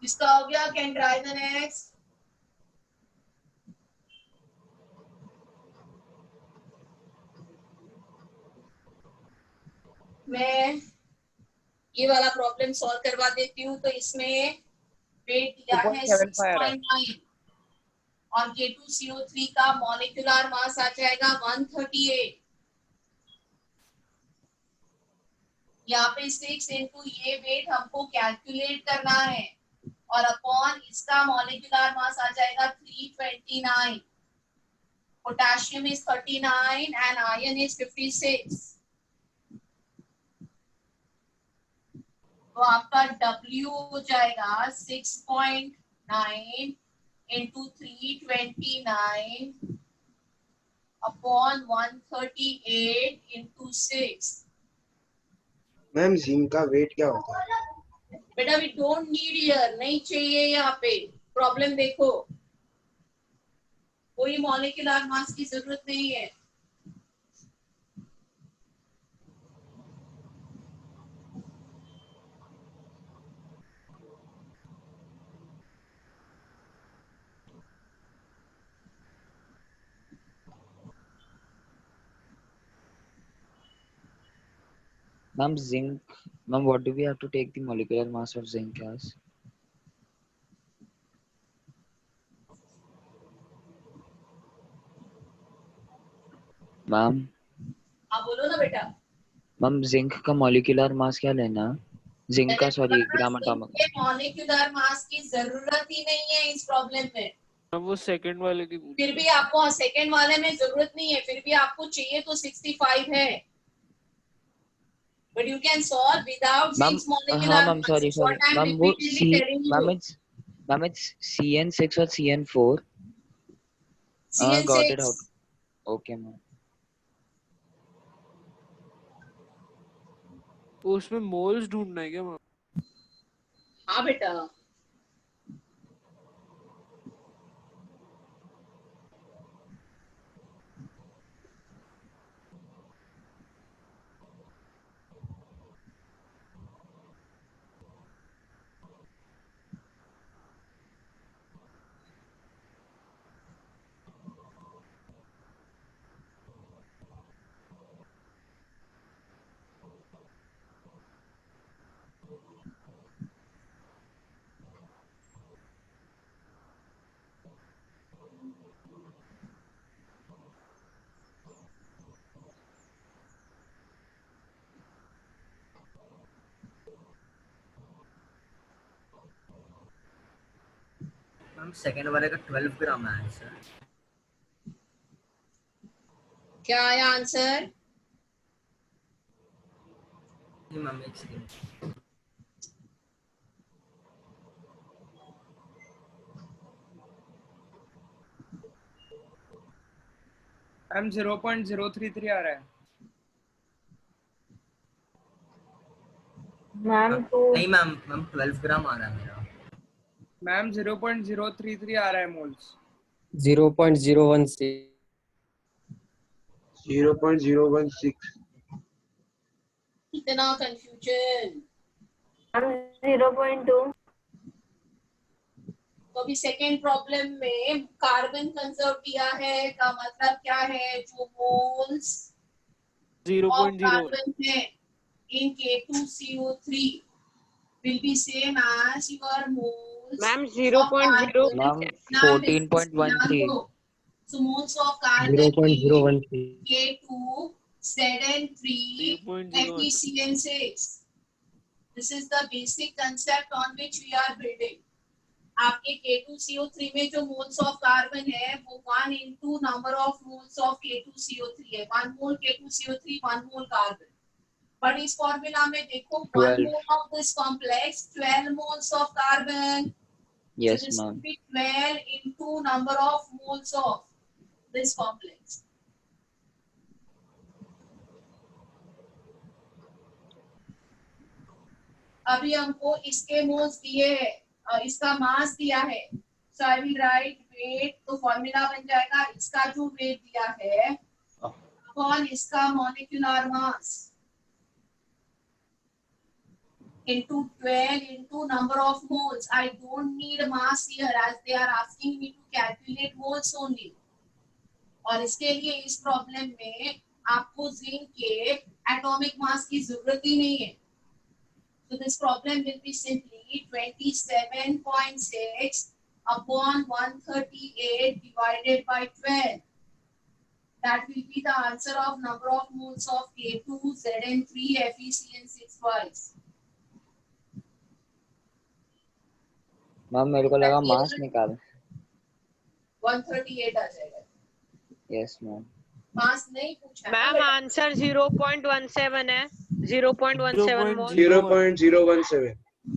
इसका हो गया. Can try the next. मैं ये वाला प्रॉब्लम सॉल्व करवा देती हूँ. तो इसमें वेट दिया है 6.9 और K2CO3 का मॉलिक्यूलर मास आ जाएगा 138. यहाँ पे 6 इंटू ये वेट हमको कैलकुलेट करना है और अपॉन इसका मॉलिक्यूलर मास आ जाएगा 329. Potassium is 39 and iron is 56. तो आपका W हो जाएगा 6.9 into 329 upon 138 into 6. Ma'am zinc का वेट क्या होता है? बेटा वी डोंट नीड हियर, नहीं चाहिए यहाँ पे. प्रॉब्लम देखो, कोई मॉलिक्यूलर मास की जरूरत नहीं है. Ma'am, zinc. Ma'am, what do we have to take the molecular mass of zinc as? Ma'am हाँ बोलो ना बेटा. मैम जिंक का मॉलिक्यूलर मास क्या लेना? जिंक का sorry gram atomic. Molecular mass की जरूरत ही नहीं है इस प्रॉब्लम में. अब वो सेकंड वाले की फिर भी आपको सेकंड वाले में जरूरत नहीं है, फिर भी आपको चाहिए तो 65 है. But you can solve without ma'am zinc's molecular हाँ ma'am mass. Sorry It's what sorry I'm ma'am वो repeatedly see telling you. Ma'am it's CN6 और CN4. Got it out. CN6. Okay ma'am. उसमें मोल्स ढूंढना है क्या मैम? हाँ बेटा. मैम सेकंड वाले का 12 ग्राम है आंसर। क्या आया आंसर? जी मैम एक सेकंड। मैम 0.033 आ रहा है। मैम तो नहीं मैम 12 ग्राम आ रहा है मेरा। मैम 0.033 आ रहा है मोल्स। 0.016 0.016 इतना कंफ्यूजन। 0.2 तो अभी सेकेंड प्रॉब्लम में कार्बन कंजर्व दिया है का मतलब क्या है? जो मोल्स of 0.01 carbon है in K2CO3 will be same as your moles ma'am of carbon. Ma'am, ध्यान 14.13. दो। So moles of carbon 0.013 K2 ZN3 FeCN6. This is the basic concept on which we are building. आपके K2CO3 में जो moles of carbon है वो 1 into number of moles of K2CO3 है। 1 mole K2CO3, 1 mole carbon. But इस formula में देखो 1 12. mole of this complex, 12 moles of carbon. Yes, So this ma'am. would be 12 into number of moles of this complex. अभी हमको इसके moles दिए हैं, इसका मास दिया है। So I will write weight, तो फॉर्मूला बन जाएगा इसका जो वेट दिया है कौन इसका molecular mass into 12 into number of moles. I don't need mass here as they are asking me to calculate moles only. और इसके लिए इस प्रॉब्लम में आपको जिंक के एटॉमिक मास की जरूरत ही नहीं है। So this problem will be simply 27.6 upon 138 divided by 12. That will be the answer of number of moles of K2, Zn3, FeCN6 twice. Ma'am मेरे को लगा मास निकाल। 138 आ जाएगा। Yes ma'am. मास नहीं पूछा मैम आंसर 0.17 है। 0.17 मोल। 0.017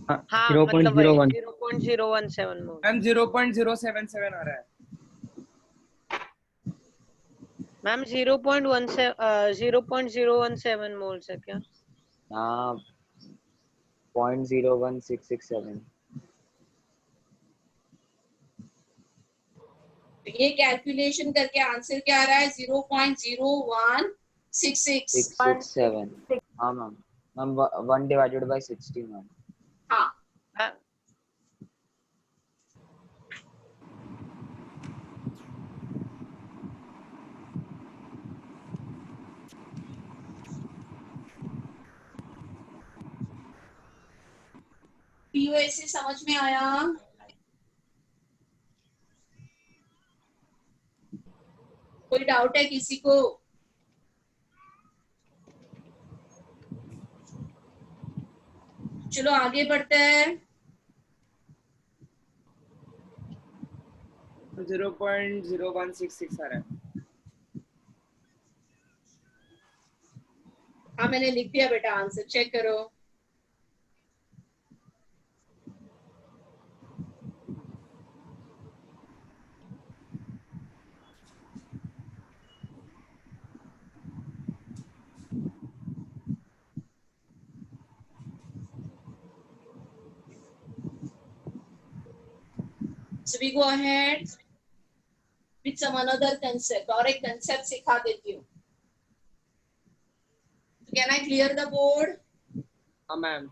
हाँ मतलब 0.017 मोल। मैम 0.077 आ रहा है। मैम 0.017 मोल्स है क्या? हाँ 0.01667। ये कैलकुलेशन करके आंसर क्या आ रहा है? 0.0166। हाँ ma'am. Ma'am 1 divided by 60 ma'am. हाँ पीओएससी समझ में आया? कोई डाउट है किसी को? चलो आगे बढ़ते हैं। 0.0166 आ रहा है। हाँ मैंने लिख दिया बेटा, आंसर चेक करो। So we go ahead with some another concept और एक concept सिखा देती हूँ। Can I clear the board? हाँ मैम।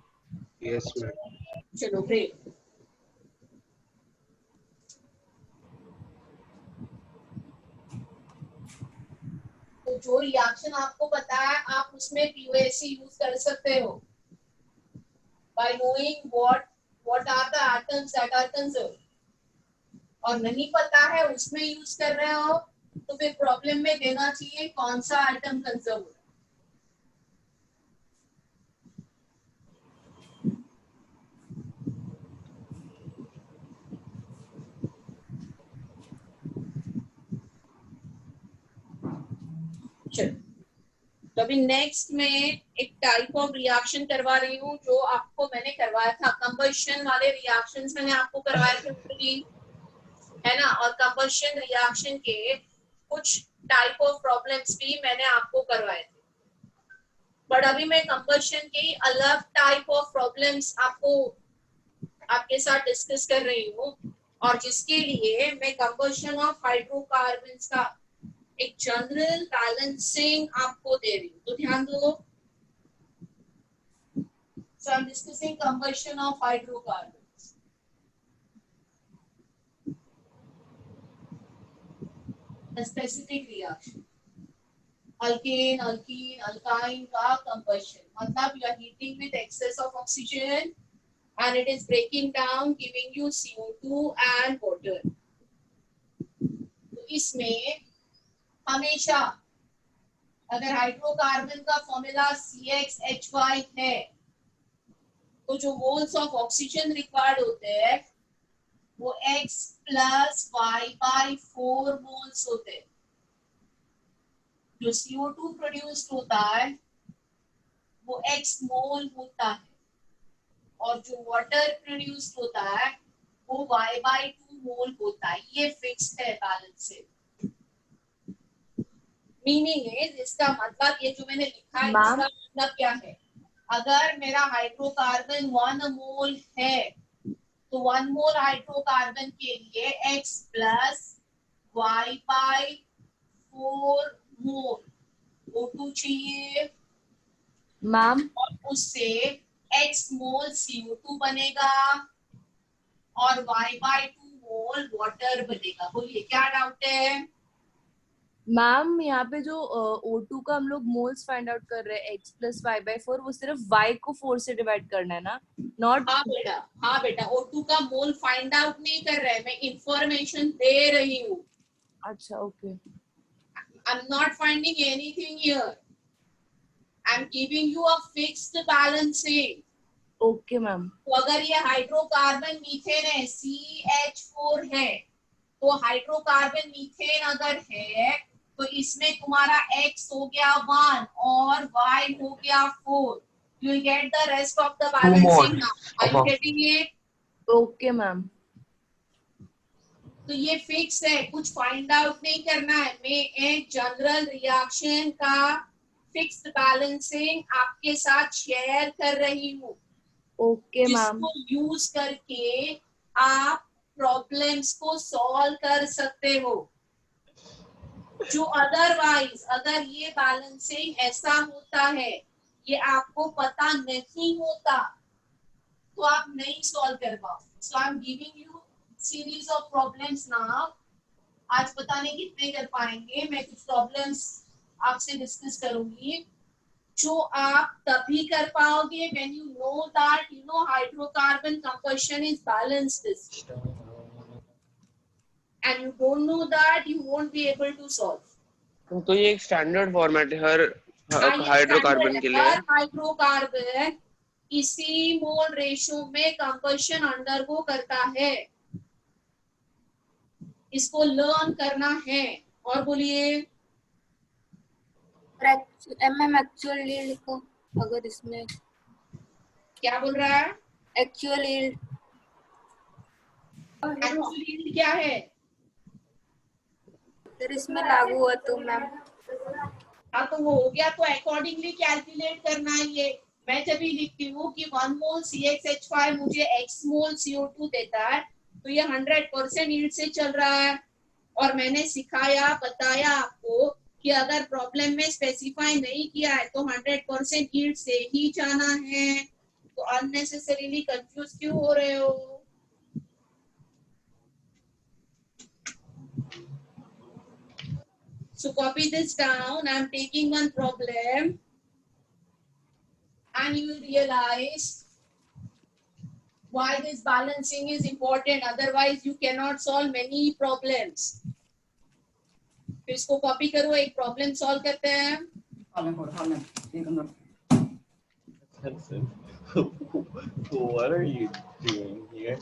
Yes ma'am. चलो great. तो जो रिएक्शन आपको पता है आप उसमें पीओएससी यूज कर सकते हो by knowing what are the atoms that are conserved. और नहीं पता है उसमें यूज कर रहे हो तो फिर प्रॉब्लम में देना चाहिए कौन सा आइटम कंजर्व हो रहा है। तो अभी नेक्स्ट में एक टाइप ऑफ रिएक्शन करवा रही हूँ जो आपको मैंने करवाया था, कंबशन वाले रिएक्शंस मैंने आपको करवाए थे ऑलरेडी, है ना। और कंबशन रिएक्शन के कुछ टाइप ऑफ प्रॉब्लम्स भी मैंने आपको करवाए थे, बट अभी मैं कंबशन के अलग टाइप ऑफ प्रॉब्लम्स आपके साथ डिस्कस कर रही हूँ, और जिसके लिए मैं कंबशन ऑफ हाइड्रोकार्बन्स का एक जनरल बैलेंसिंग आपको दे रही हूँ, तो ध्यान दो। So I'm discussing combustion of hydrocarbons. A specific reaction. Alkane, alkene, alkyne का combustion. मतलब you are heating with excess of oxygen and it is breaking down, giving you CO2 and water. तो इसमें हमेशा अगर हाइड्रोकार्बन का formula CxHy है, तो जो मोल्स ऑफ ऑक्सीजन रिक्वायर्ड होते हैं वो X प्लस Y/4 मोल्स होते हैं। जो CO2 प्रोड्यूस होता है वो X मोल होता है, और जो वाटर प्रोड्यूस होता है वो Y/2 मोल होता है। ये फिक्स्ड है बैलेंस से। मीनिंग है, इसका मतलब ये जो मैंने लिखा है इसका मतलब क्या है, अगर मेरा हाइड्रोकार्बन 1 मोल है तो 1 मोल हाइड्रोकार्बन के लिए X प्लस Y/4 मोल O2 चाहिए मैम, और उससे X मोल CO2 बनेगा और Y/2 मोल वाटर बनेगा। बोलिए क्या डाउट है? मैम यहाँ पे जो O2 का हम लोग मोल्स फाइंड आउट कर रहे हैं X प्लस Y/4, वो सिर्फ Y को 4 से डिवाइड करना है ना, नॉट? हाँ बेटा O2 का मोल फाइंड आउट नहीं कर रहे, मैं इंफॉर्मेशन दे रही हूँ। अच्छा, okay. I'm not finding anything here. I'm giving you a fixed balancing. Okay ma'am. तो अगर ये हाइड्रोकार्बन मीथेन है, CH4 है, तो हाइड्रोकार्बन मीथेन अगर है तो इसमें तुम्हारा X हो गया 1 और Y हो गया 4. You will get the rest of the balancing now. Are you getting it? Okay ma'am. तो ये फिक्स है, कुछ फाइंड आउट नहीं करना है। मैं एक जनरल रिएक्शन का फिक्स्ड बैलेंसिंग आपके साथ शेयर कर रही हूँ। Okay ma'am. जिसको यूज करके आप प्रॉब्लम्स को सॉल्व कर सकते हो। जो अदरवाइज अगर ये बैलेंसिंग ऐसा होता है, ये आपको पता नहीं होता, तो आप नहीं सॉल्व कर पाओ। So I am giving you series of problems now. आज पता नहीं कितने कर पाएंगे, मैं कुछ प्रॉब्लम्स आपसे डिस्कस करूंगी जो आप तभी कर पाओगे when you know that hydrocarbon combustion is balanced, and you don't know that you won't be able to solve. तो ये एक स्टैंडर्ड फॉर्मेट है हर हाइड्रोकार्बन के लिए। हर हाइड्रोकार्बन इसी मोल रेशो में कंबशन अंडरगो करता है। इसको लर्न करना है। और बोलिए मैम एक्चुअल यील्ड लिखो, अगर इसमें क्या बोल रहा है? Actual yield. एक्चुअल यील्ड क्या है? फिर इसमें लागू हुआ तो मैम। हाँ तो वो हो गया, तो अकॉर्डिंगली कैलकुलेट करना है। ये मैं जब भी लिखती हूँ कि 1 मोल CxH5 मुझे X मोल CO2 देता है, तो ये 100% यील्ड से चल रहा है। और मैंने सिखाया, बताया आपको कि अगर प्रॉब्लम में स्पेसिफाई नहीं किया है तो 100% यील्ड से ही जाना है। तो अननेसेसरीली कंफ्यूज क्यों हो रहे हो? So copy this down. I'm taking one problem and you will realize why this balancing is important. Otherwise you cannot solve many problems. तो इसको कॉपी करो, एक प्रॉब्लम सॉल्व करते हैं। What are you doing here?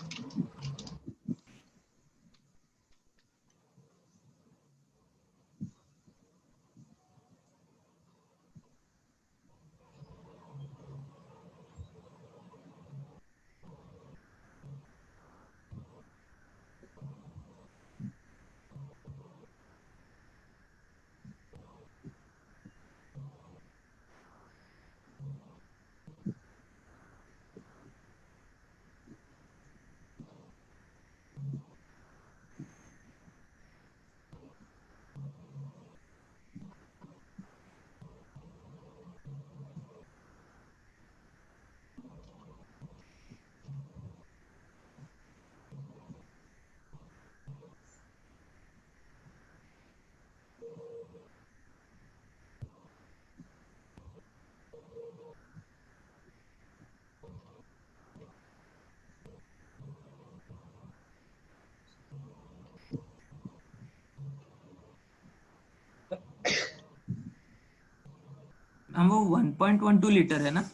हम वो 1.12 litre है ना?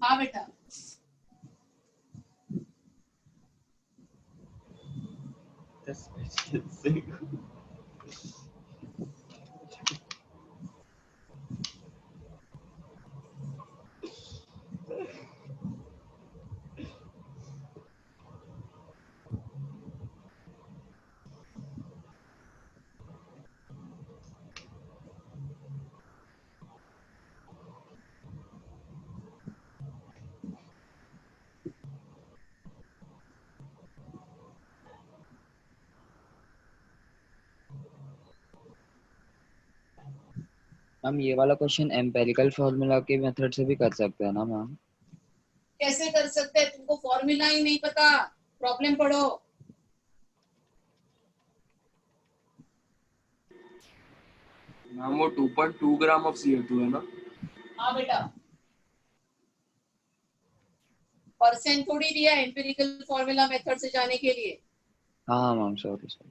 हाँ बेटा, मैम ये वाला क्वेश्चन एम्पेरिकल फॉर्मूला के मेथड से भी कर सकते हैं ना मैम? कैसे कर सकते हैं? तुमको फॉर्मूला ही नहीं पता, प्रॉब्लम पढ़ो। मैम वो 2.2 ग्राम ऑफ CO2 है ना? हाँ बेटा, परसेंट थोड़ी दिया एम्पिरिकल फॉर्मूला मेथड से जाने के लिए। हाँ मैम, सॉरी सॉरी।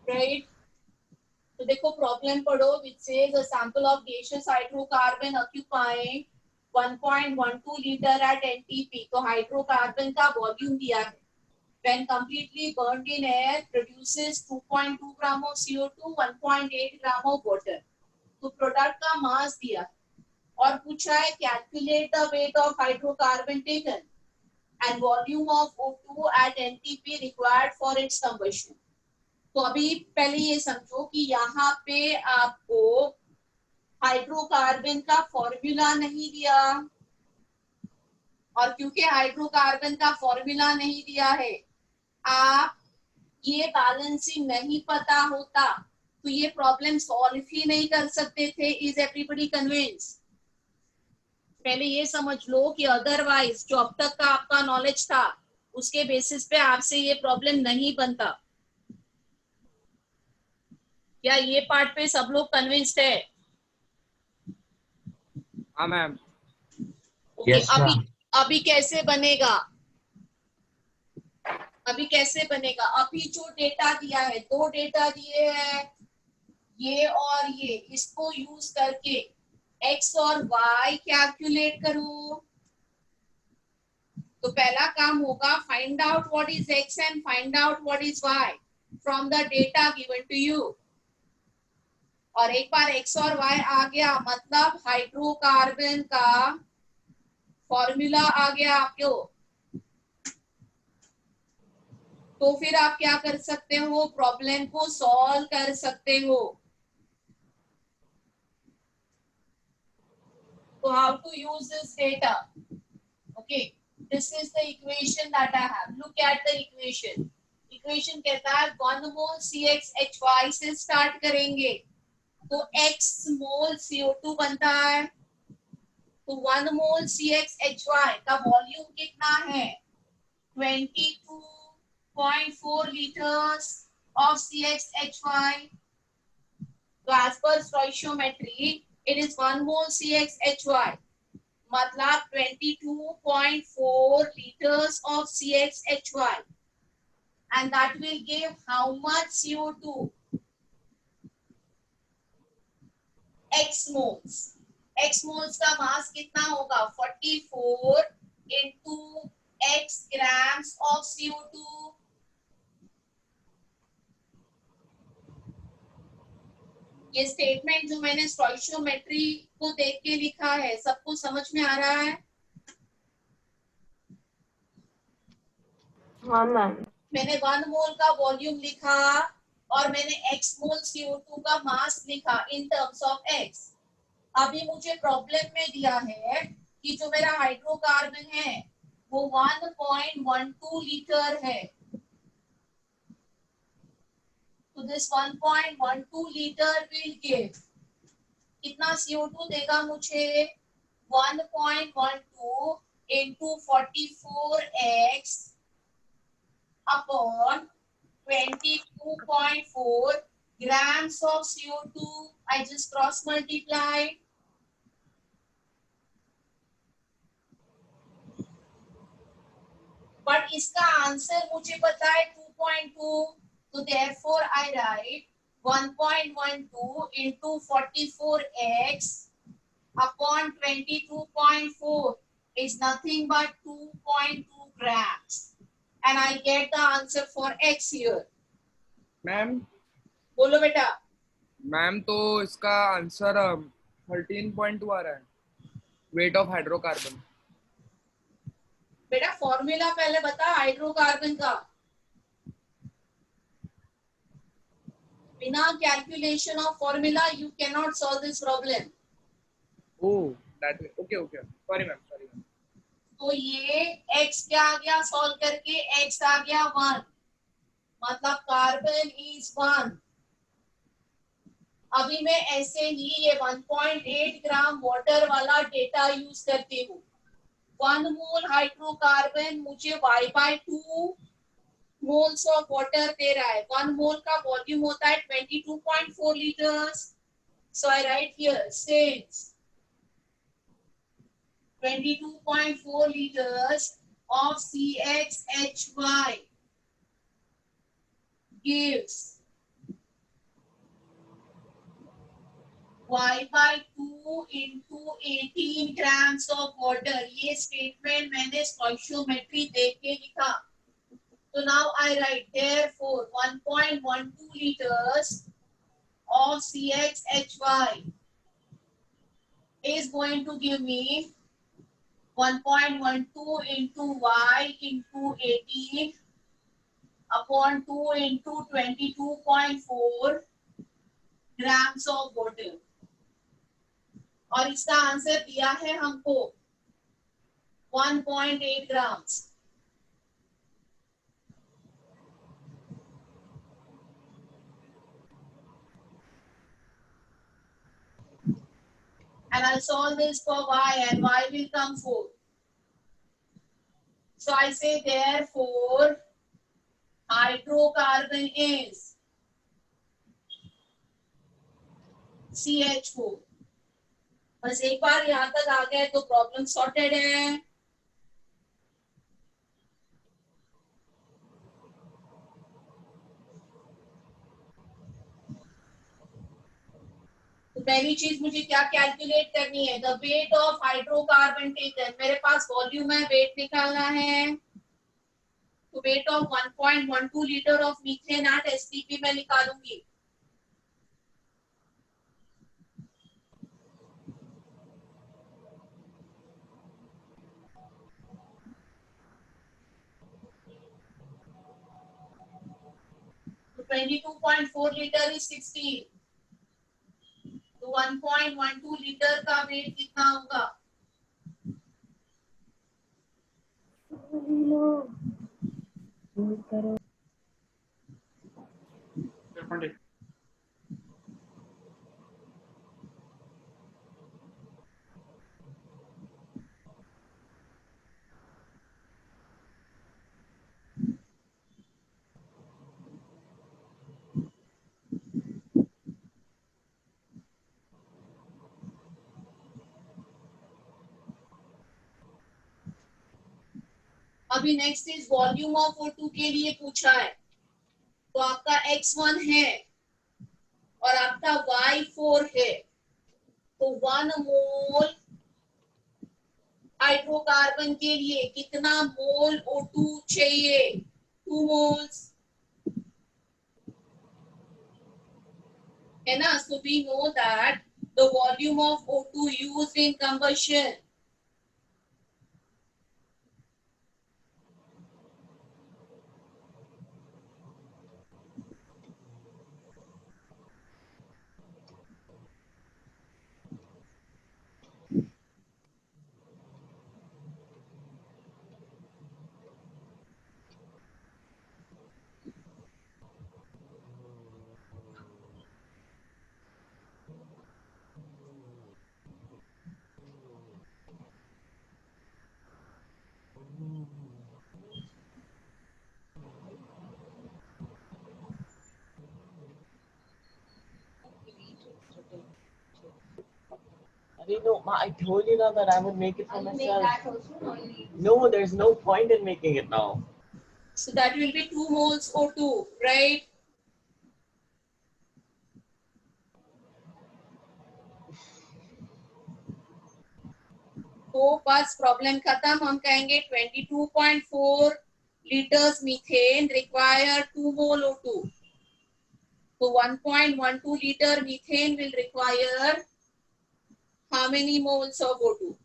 राइट, तो देखो प्रॉब्लम पढ़ो, which says a sample of gaseous hydrocarbon occupying 1.12 liter at NTP। तो हाइड्रोकार्बन का वॉल्यूम दिया है, when completely burned in air produces 2.2 gram of CO2, 1.8 gram of water। तो प्रोडक्ट का मास दिया और पूछा है calculate the weight of hydrocarbon taken and volume of O2 at NTP required for its combustion। तो अभी पहले ये समझो कि यहाँ पे आपको हाइड्रोकार्बन का फॉर्मूला नहीं दिया, और क्योंकि हाइड्रोकार्बन का फॉर्मूला नहीं दिया है, आप ये बैलेंसिंग नहीं पता होता तो ये प्रॉब्लम सॉल्व ही नहीं कर सकते थे। Is everybody convince? पहले ये समझ लो कि अदरवाइज जो अब तक का आपका नॉलेज था उसके बेसिस पे आपसे ये प्रॉब्लम नहीं बनता। क्या ये पार्ट पे सब लोग कन्विंस्ड है? हाँ मैम। ओके, अभी कैसे बनेगा? अभी कैसे बनेगा? अभी जो डेटा दिया है, दो डेटा दिए हैं, ये और ये, इसको यूज करके x और y कैलकुलेट करो। तो पहला काम होगा find out what is x and find out what is y from the data given to you. और एक बार x और y आ गया, मतलब हाइड्रोकार्बन का फॉर्मूला आ गया आपको, तो फिर आप क्या कर सकते हो? प्रॉब्लम को सॉल्व कर सकते हो। So how to use this data? Okay, this is the equation that I have. Look at the equation. Equation कहता है 1 mole CXHY से start करेंगे तो x mole CO2 बनता है। तो 1 mole CXHY का वॉल्यूम कितना है? 22.4 liters of CXHY. So as per stoichiometry, it is 1 mole CXHY, मतलब 22.4 liters of CXHY, and that will give how much CO2? X moles. X moles का मास कितना होगा? 44 into X grams of CO2। ये statement जो मैंने stoichiometry को देख के लिखा है, सबको समझ में आ रहा है? हाँ मैम। मैंने 1 मोल का वॉल्यूम लिखा और मैंने x मोल CO2 का मास लिखा इन टर्म्स ऑफ x। अभी मुझे प्रॉब्लम में दिया है कि जो मेरा हाइड्रोकार्बन है वो 1.12 लीटर है। तो दिस 1.12 लीटर विल गिव कितना CO2 देगा मुझे? 1.12 into 44x upon 22.4 grams of CO2. I just cross multiplied. But इसका आंसर मुझे पता है 2.2, so therefore I write 1.12 into 44x upon 22.4 is nothing but 2.2 grams, and I get the answer for x here. Ma'am बोलो बेटा. Ma'am तो इसका answer 13.2 आ रहा है, वेट ऑफ हाइड्रोकार्बन. बेटा फॉर्मूला पहले बता हाइड्रोकार्बन का. बिना calculation of formula you can not solve this problem. Oh that okay okay, sorry ma'am, sorry ma'am. तो ये x क्या आ गया सॉल्व करके, x आ गया 1, मतलब कार्बन इज 1. अभी मैं ऐसे ही ये 1.8 ग्राम वाटर वाला डेटा यूज करती हूँ. 1 मोल हाइड्रोकार्बन मुझे y/2 मोल्स ऑफ वाटर दे रहा है. 1 मोल का वॉल्यूम होता है 22.4 litres. So I right here since 22.4 liters of CXHY gives y/2 into 18 grams of water. ये स्टेटमेंट मैंने स्टोइशियोमेट्री देख के लिखा. So now I write therefore 1.12 liters of CXHY is going to give me 1.12 into y into 18 upon 2 into 22.4 grams of water. और इसका answer दिया है हमको 1.8 grams. And I'll solve this for y, and y will come 4. So I say therefore hydrocarbon is CH4. बस एक बार यहाँ तक आ गए तो प्रॉब्लम सॉर्टेड है. तो पहली चीज मुझे क्या कैलकुलेट करनी है, the weight of hydrocarbon taken. मेरे पास वॉल्यूम है, वेट निकालना है. तो weight of 1.12 litre of methane at STP में निकालूंगी. तो 22.4 लीटर इज 16. तो 1.12 लीटर का वेट कितना होगा? अभी next is volume of O2 के लिए पूछा है. तो आपका x1 है और आपका y4 है. तो 1 मोल हाइड्रोकार्बन के लिए कितना मोल O2 चाहिए? 2 मोल्स है ना. So we know that the volume of O2 used in combustion No, Ma, I told you now that I would make it for myself. No, there's no point in making it now. So that will be 2 moles O2, right? तो बस problem खत्म. हम कहेंगे 22.4 liters methane require 2 mole O2. So 1.12 liter methane will require how many moles of O2?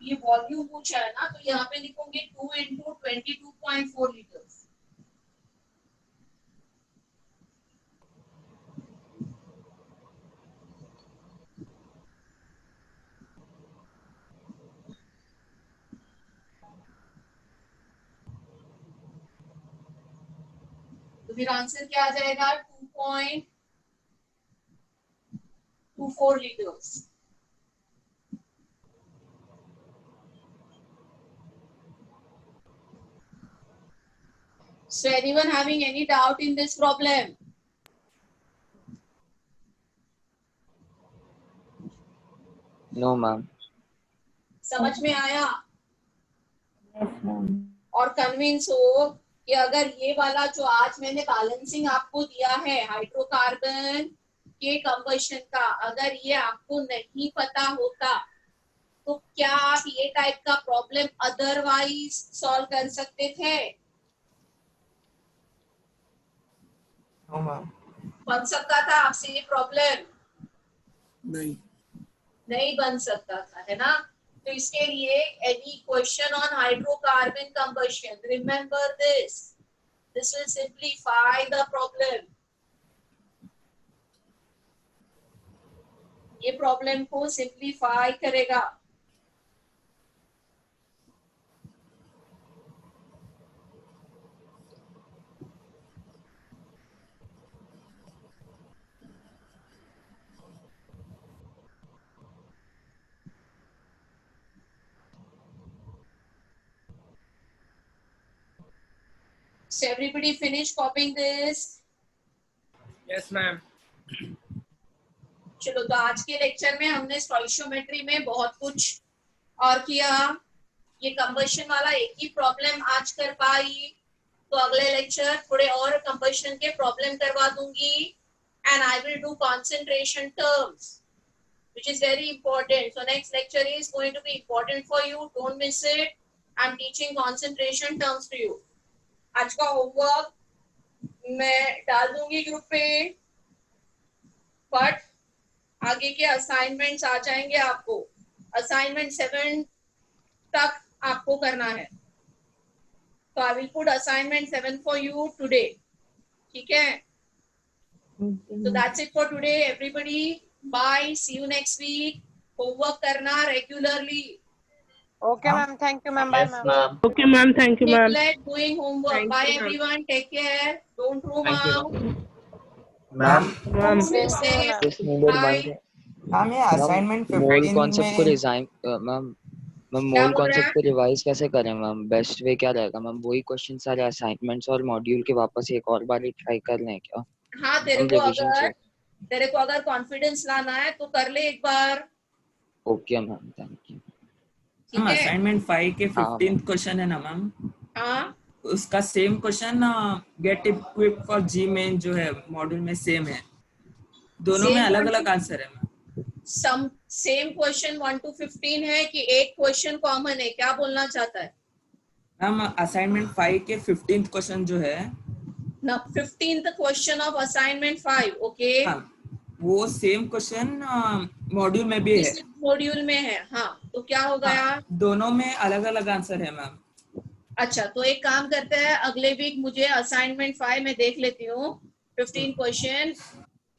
ये volume पूछा है ना, तो यहाँ पे लिखोगे 2 into 22.4 liters. तो फिर आंसर क्या आ जाएगा? 2.24 liters. So anyone having any doubt in this problem? No, ma'am. समझ में आया? और कन्विंस हो कि अगर ये वाला जो आज मैंने बैलेंसिंग आपको दिया है हाइड्रोकार्बन के कंबशन का, अगर ये आपको नहीं पता होता तो क्या आप ये टाइप का प्रॉब्लम अदरवाइज सॉल्व कर सकते थे? बन सकता था आपसे ये प्रॉब्लम? नहीं बन सकता था, है ना? तो इसके लिए any question on hydrocarbon combustion, remember this will simplify the problem. ये प्रॉब्लम को सिंप्लीफाई करेगा. So everybody finish copying this? Yes, ma'am. चलो, तो आज के लेक्चर में हमने स्टोइशियोमेट्री में बहुत कुछ और किया. ये कंबशन वाला एक ही प्रॉब्लम आज कर पाई, तो अगले लेक्चर थोड़े और कंबशन के प्रॉब्लम करवा दूंगी. And I will do concentration terms which is very important. So next lecture is going to be important for you. Don't miss it. I'm teaching concentration terms to you. आज का homework मैं डाल दूंगी group पे, but आगे के assignments आ जाएंगे आपको. असाइनमेंट 7 तक आपको करना है, तो I will put assignment 7 for you today. ठीक है? So that's it for today, everybody. Bye. See you next week. Homework करना regularly. Okay, ma'am. Thank you, ma'am. Bye, ma'am. Okay, ma'am. Thank you, ma'am. Neglect doing homework. Thank Bye, you, ma'am. everyone. Take care. Don't roam Thank you, out. Ma'am. Ma'am. Stay safe. Just needed Bye. one. Ma'am ये assignment मोल 15 concept को में resign ma'am क्या मोल बोल रहे concept हैं? को revise कैसे करें मैम? बेस्ट वे क्या रहेगा मैम? वही क्वेश्चन सारे असाइनमेंट्स और मॉड्यूल के वापस एक और बार ट्राई कर लें क्या? हाँ, हम रिवीजन तेरे को अगर कॉन्फिडेंस लाना है तो कर ले एक बार. Okay ma'am, thank you. ठीक है? असाइनमेंट 5 के हाँ, 15th क्वेश्चन है ना मैम, हाँ, उसका same question get equip for JEE main जो है मॉड्यूल में सेम है, दोनों में Same अलग कौन अलग सी? आंसर है ma'am. Some same question 1 to 15 है कि एक क्वेश्चन कॉमन है, क्या बोलना चाहता है? मैम असाइनमेंट 5 के 15th क्वेश्चन जो है ना 15th question of assignment 5, okay, वो सेम क्वेश्चन मॉड्यूल में भी है, मॉड्यूल में है। हाँ, तो क्या हो गया? दोनों में अलग अलग आंसर है मैम। अच्छा, तो एक काम करते हैं, अगले वीक मुझे असाइनमेंट 5 में देख लेती हूँ 15 क्वेश्चन,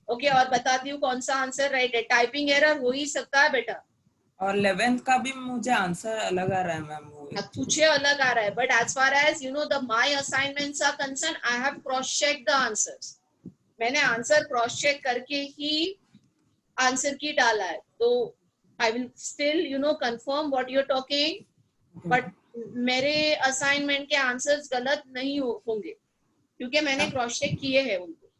ओके, और बताती हूँ कौन सा आंसर राइट है। टाइपिंग एरर हो ही सकता है बेटा, और 11th का भी मुझे आंसर अलग आ रहा है मैम। वो तुझे अलग आ रहा है, but as far as you know the my assignments are concern, I have cross check the answers. मैंने आंसर क्रॉस चेक करके ही आंसर की डाला है, तो I will still you know confirm what you are talking, but मेरे assignment के answers गलत नहीं होंगे क्योंकि मैंने क्रॉस चेक किए हैं उनको।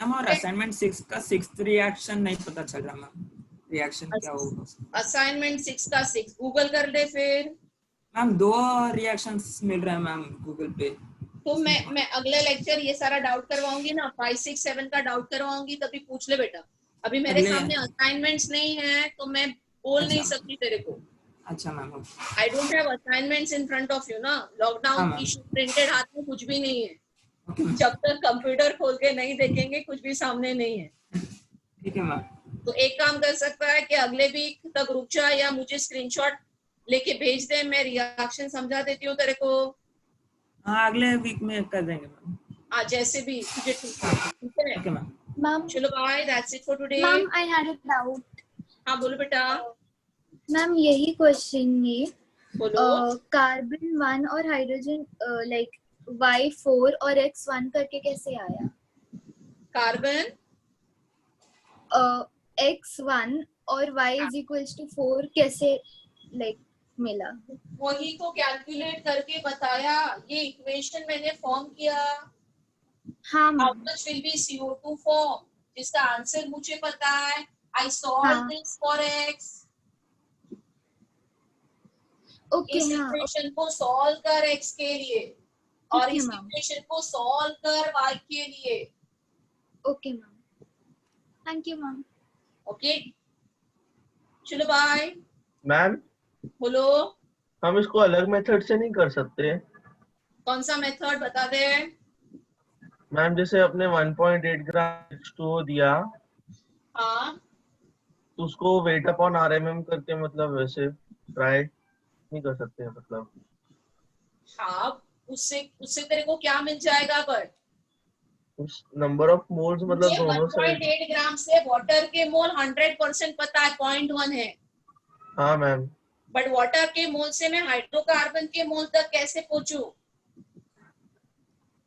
मैम और असाइनमेंट 6 का 6th रिएक्शन नहीं पता चल रहा मैम, रिएक्शन क्या होगा? असाइनमेंट 6 का 6 गूगल कर ले फिर। मैम 2 रिएक्शंस मिल रहे हैं मैम गूगल पे। तो मैं अगले लेक्चर ये सारा डाउट करवाऊंगी ना, 5, 6, 7 का डाउट करवाऊंगी, तभी पूछ ले बेटा। अभी मेरे सामने असाइनमेंट्स नहीं है तो मैं बोल नहीं सकती तेरे को। अच्छा ma'am, I don't have assignments in front of you ना, लॉकडाउन की प्रिंटेड हाथ में कुछ भी नहीं है, जब तक कंप्यूटर खोल के नहीं देखेंगे कुछ भी सामने नहीं है। ठीक है मैम। तो एक काम कर सकता है कि अगले वीक तक रुक जा या मुझे स्क्रीनशॉट लेके भेज दे, मैं रिएक्शन समझा देती हूँ तेरे को। हाँ, अगले वीक में कर देंगे मैम। हाँ, जैसे भी तुझे ठीक है। Okay ma'am. मैम, चलो bye, that's it for today. Ma'am I had a doubt. हाँ बोलो बेटा। मैम यही क्वेश्चन ये बोलो। कार्बन 1 और हाइड्रोजन लाइक Y4 और X1 करके कैसे आया? कार्बन X1 और Y is equals to 4 कैसे लाइक मिला? वही तो कैलकुलेट करके बताया, ये इक्वेशन मैंने फॉर्म किया। हाँ how much will B CO2 form, जिसका आंसर मुझे पता है। I solve this for X। Okay, इस इक्वेशन को सॉल्व कर X के लिए और इस इक्वेशन को सॉल्व कर Y के लिए। Okay ma'am, thank you ma'am. Okay, चलो बाय। मैम बोलो। हम इसको अलग मेथड से नहीं कर सकते? कौन सा मेथड बता दे? मैम जैसे अपने 1.8 ग्राम H2O दिया, हाँ, तो उसको वेट अपॉन RMM करके मतलब वैसे ट्राई नहीं कर सकते हैं मतलब? हाँ, उससे तेरे को क्या मिल जाएगा? बट उस नंबर ऑफ मोल्स मतलब दोनों से। 1.8 ग्राम से वाटर के मोल 100% पता है, 0.1 है। हाँ मैम। बट वाटर के मोल से मैं हाइड्रोकार्बन के मोल तक कैसे पहुंचूं?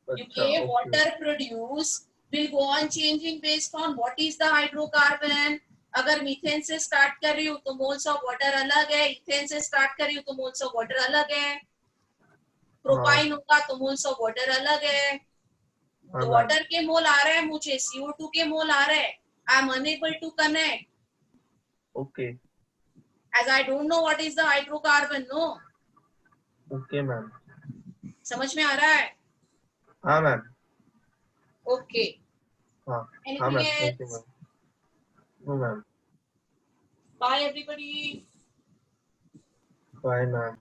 क्योंकि water produce will go on changing based on what is the hydrocarbon. अगर मीथेन से स्टार्ट कर रही हूँ तो मोल्स ऑफ वाटर अलग है, इथेन से स्टार्ट कर रही हूँ तो मोल्स ऑफ वाटर अलग है, प्रोपाइन होगा तो मोल्स ऑफ वाटर अलग है। तो वाटर के मोल आ रहे हैं मुझे, CO2 के मोल आ रहे हैं, I am unable to connect. Okay. As I don't know what is the hydrocarbon, no? Okay ma'am. समझ में आ रहा है? हाँ मैम। ओके। हाँ Anything ma'am, else? Thank you ma'am. No ma'am. Bye everybody. Bye ma'am.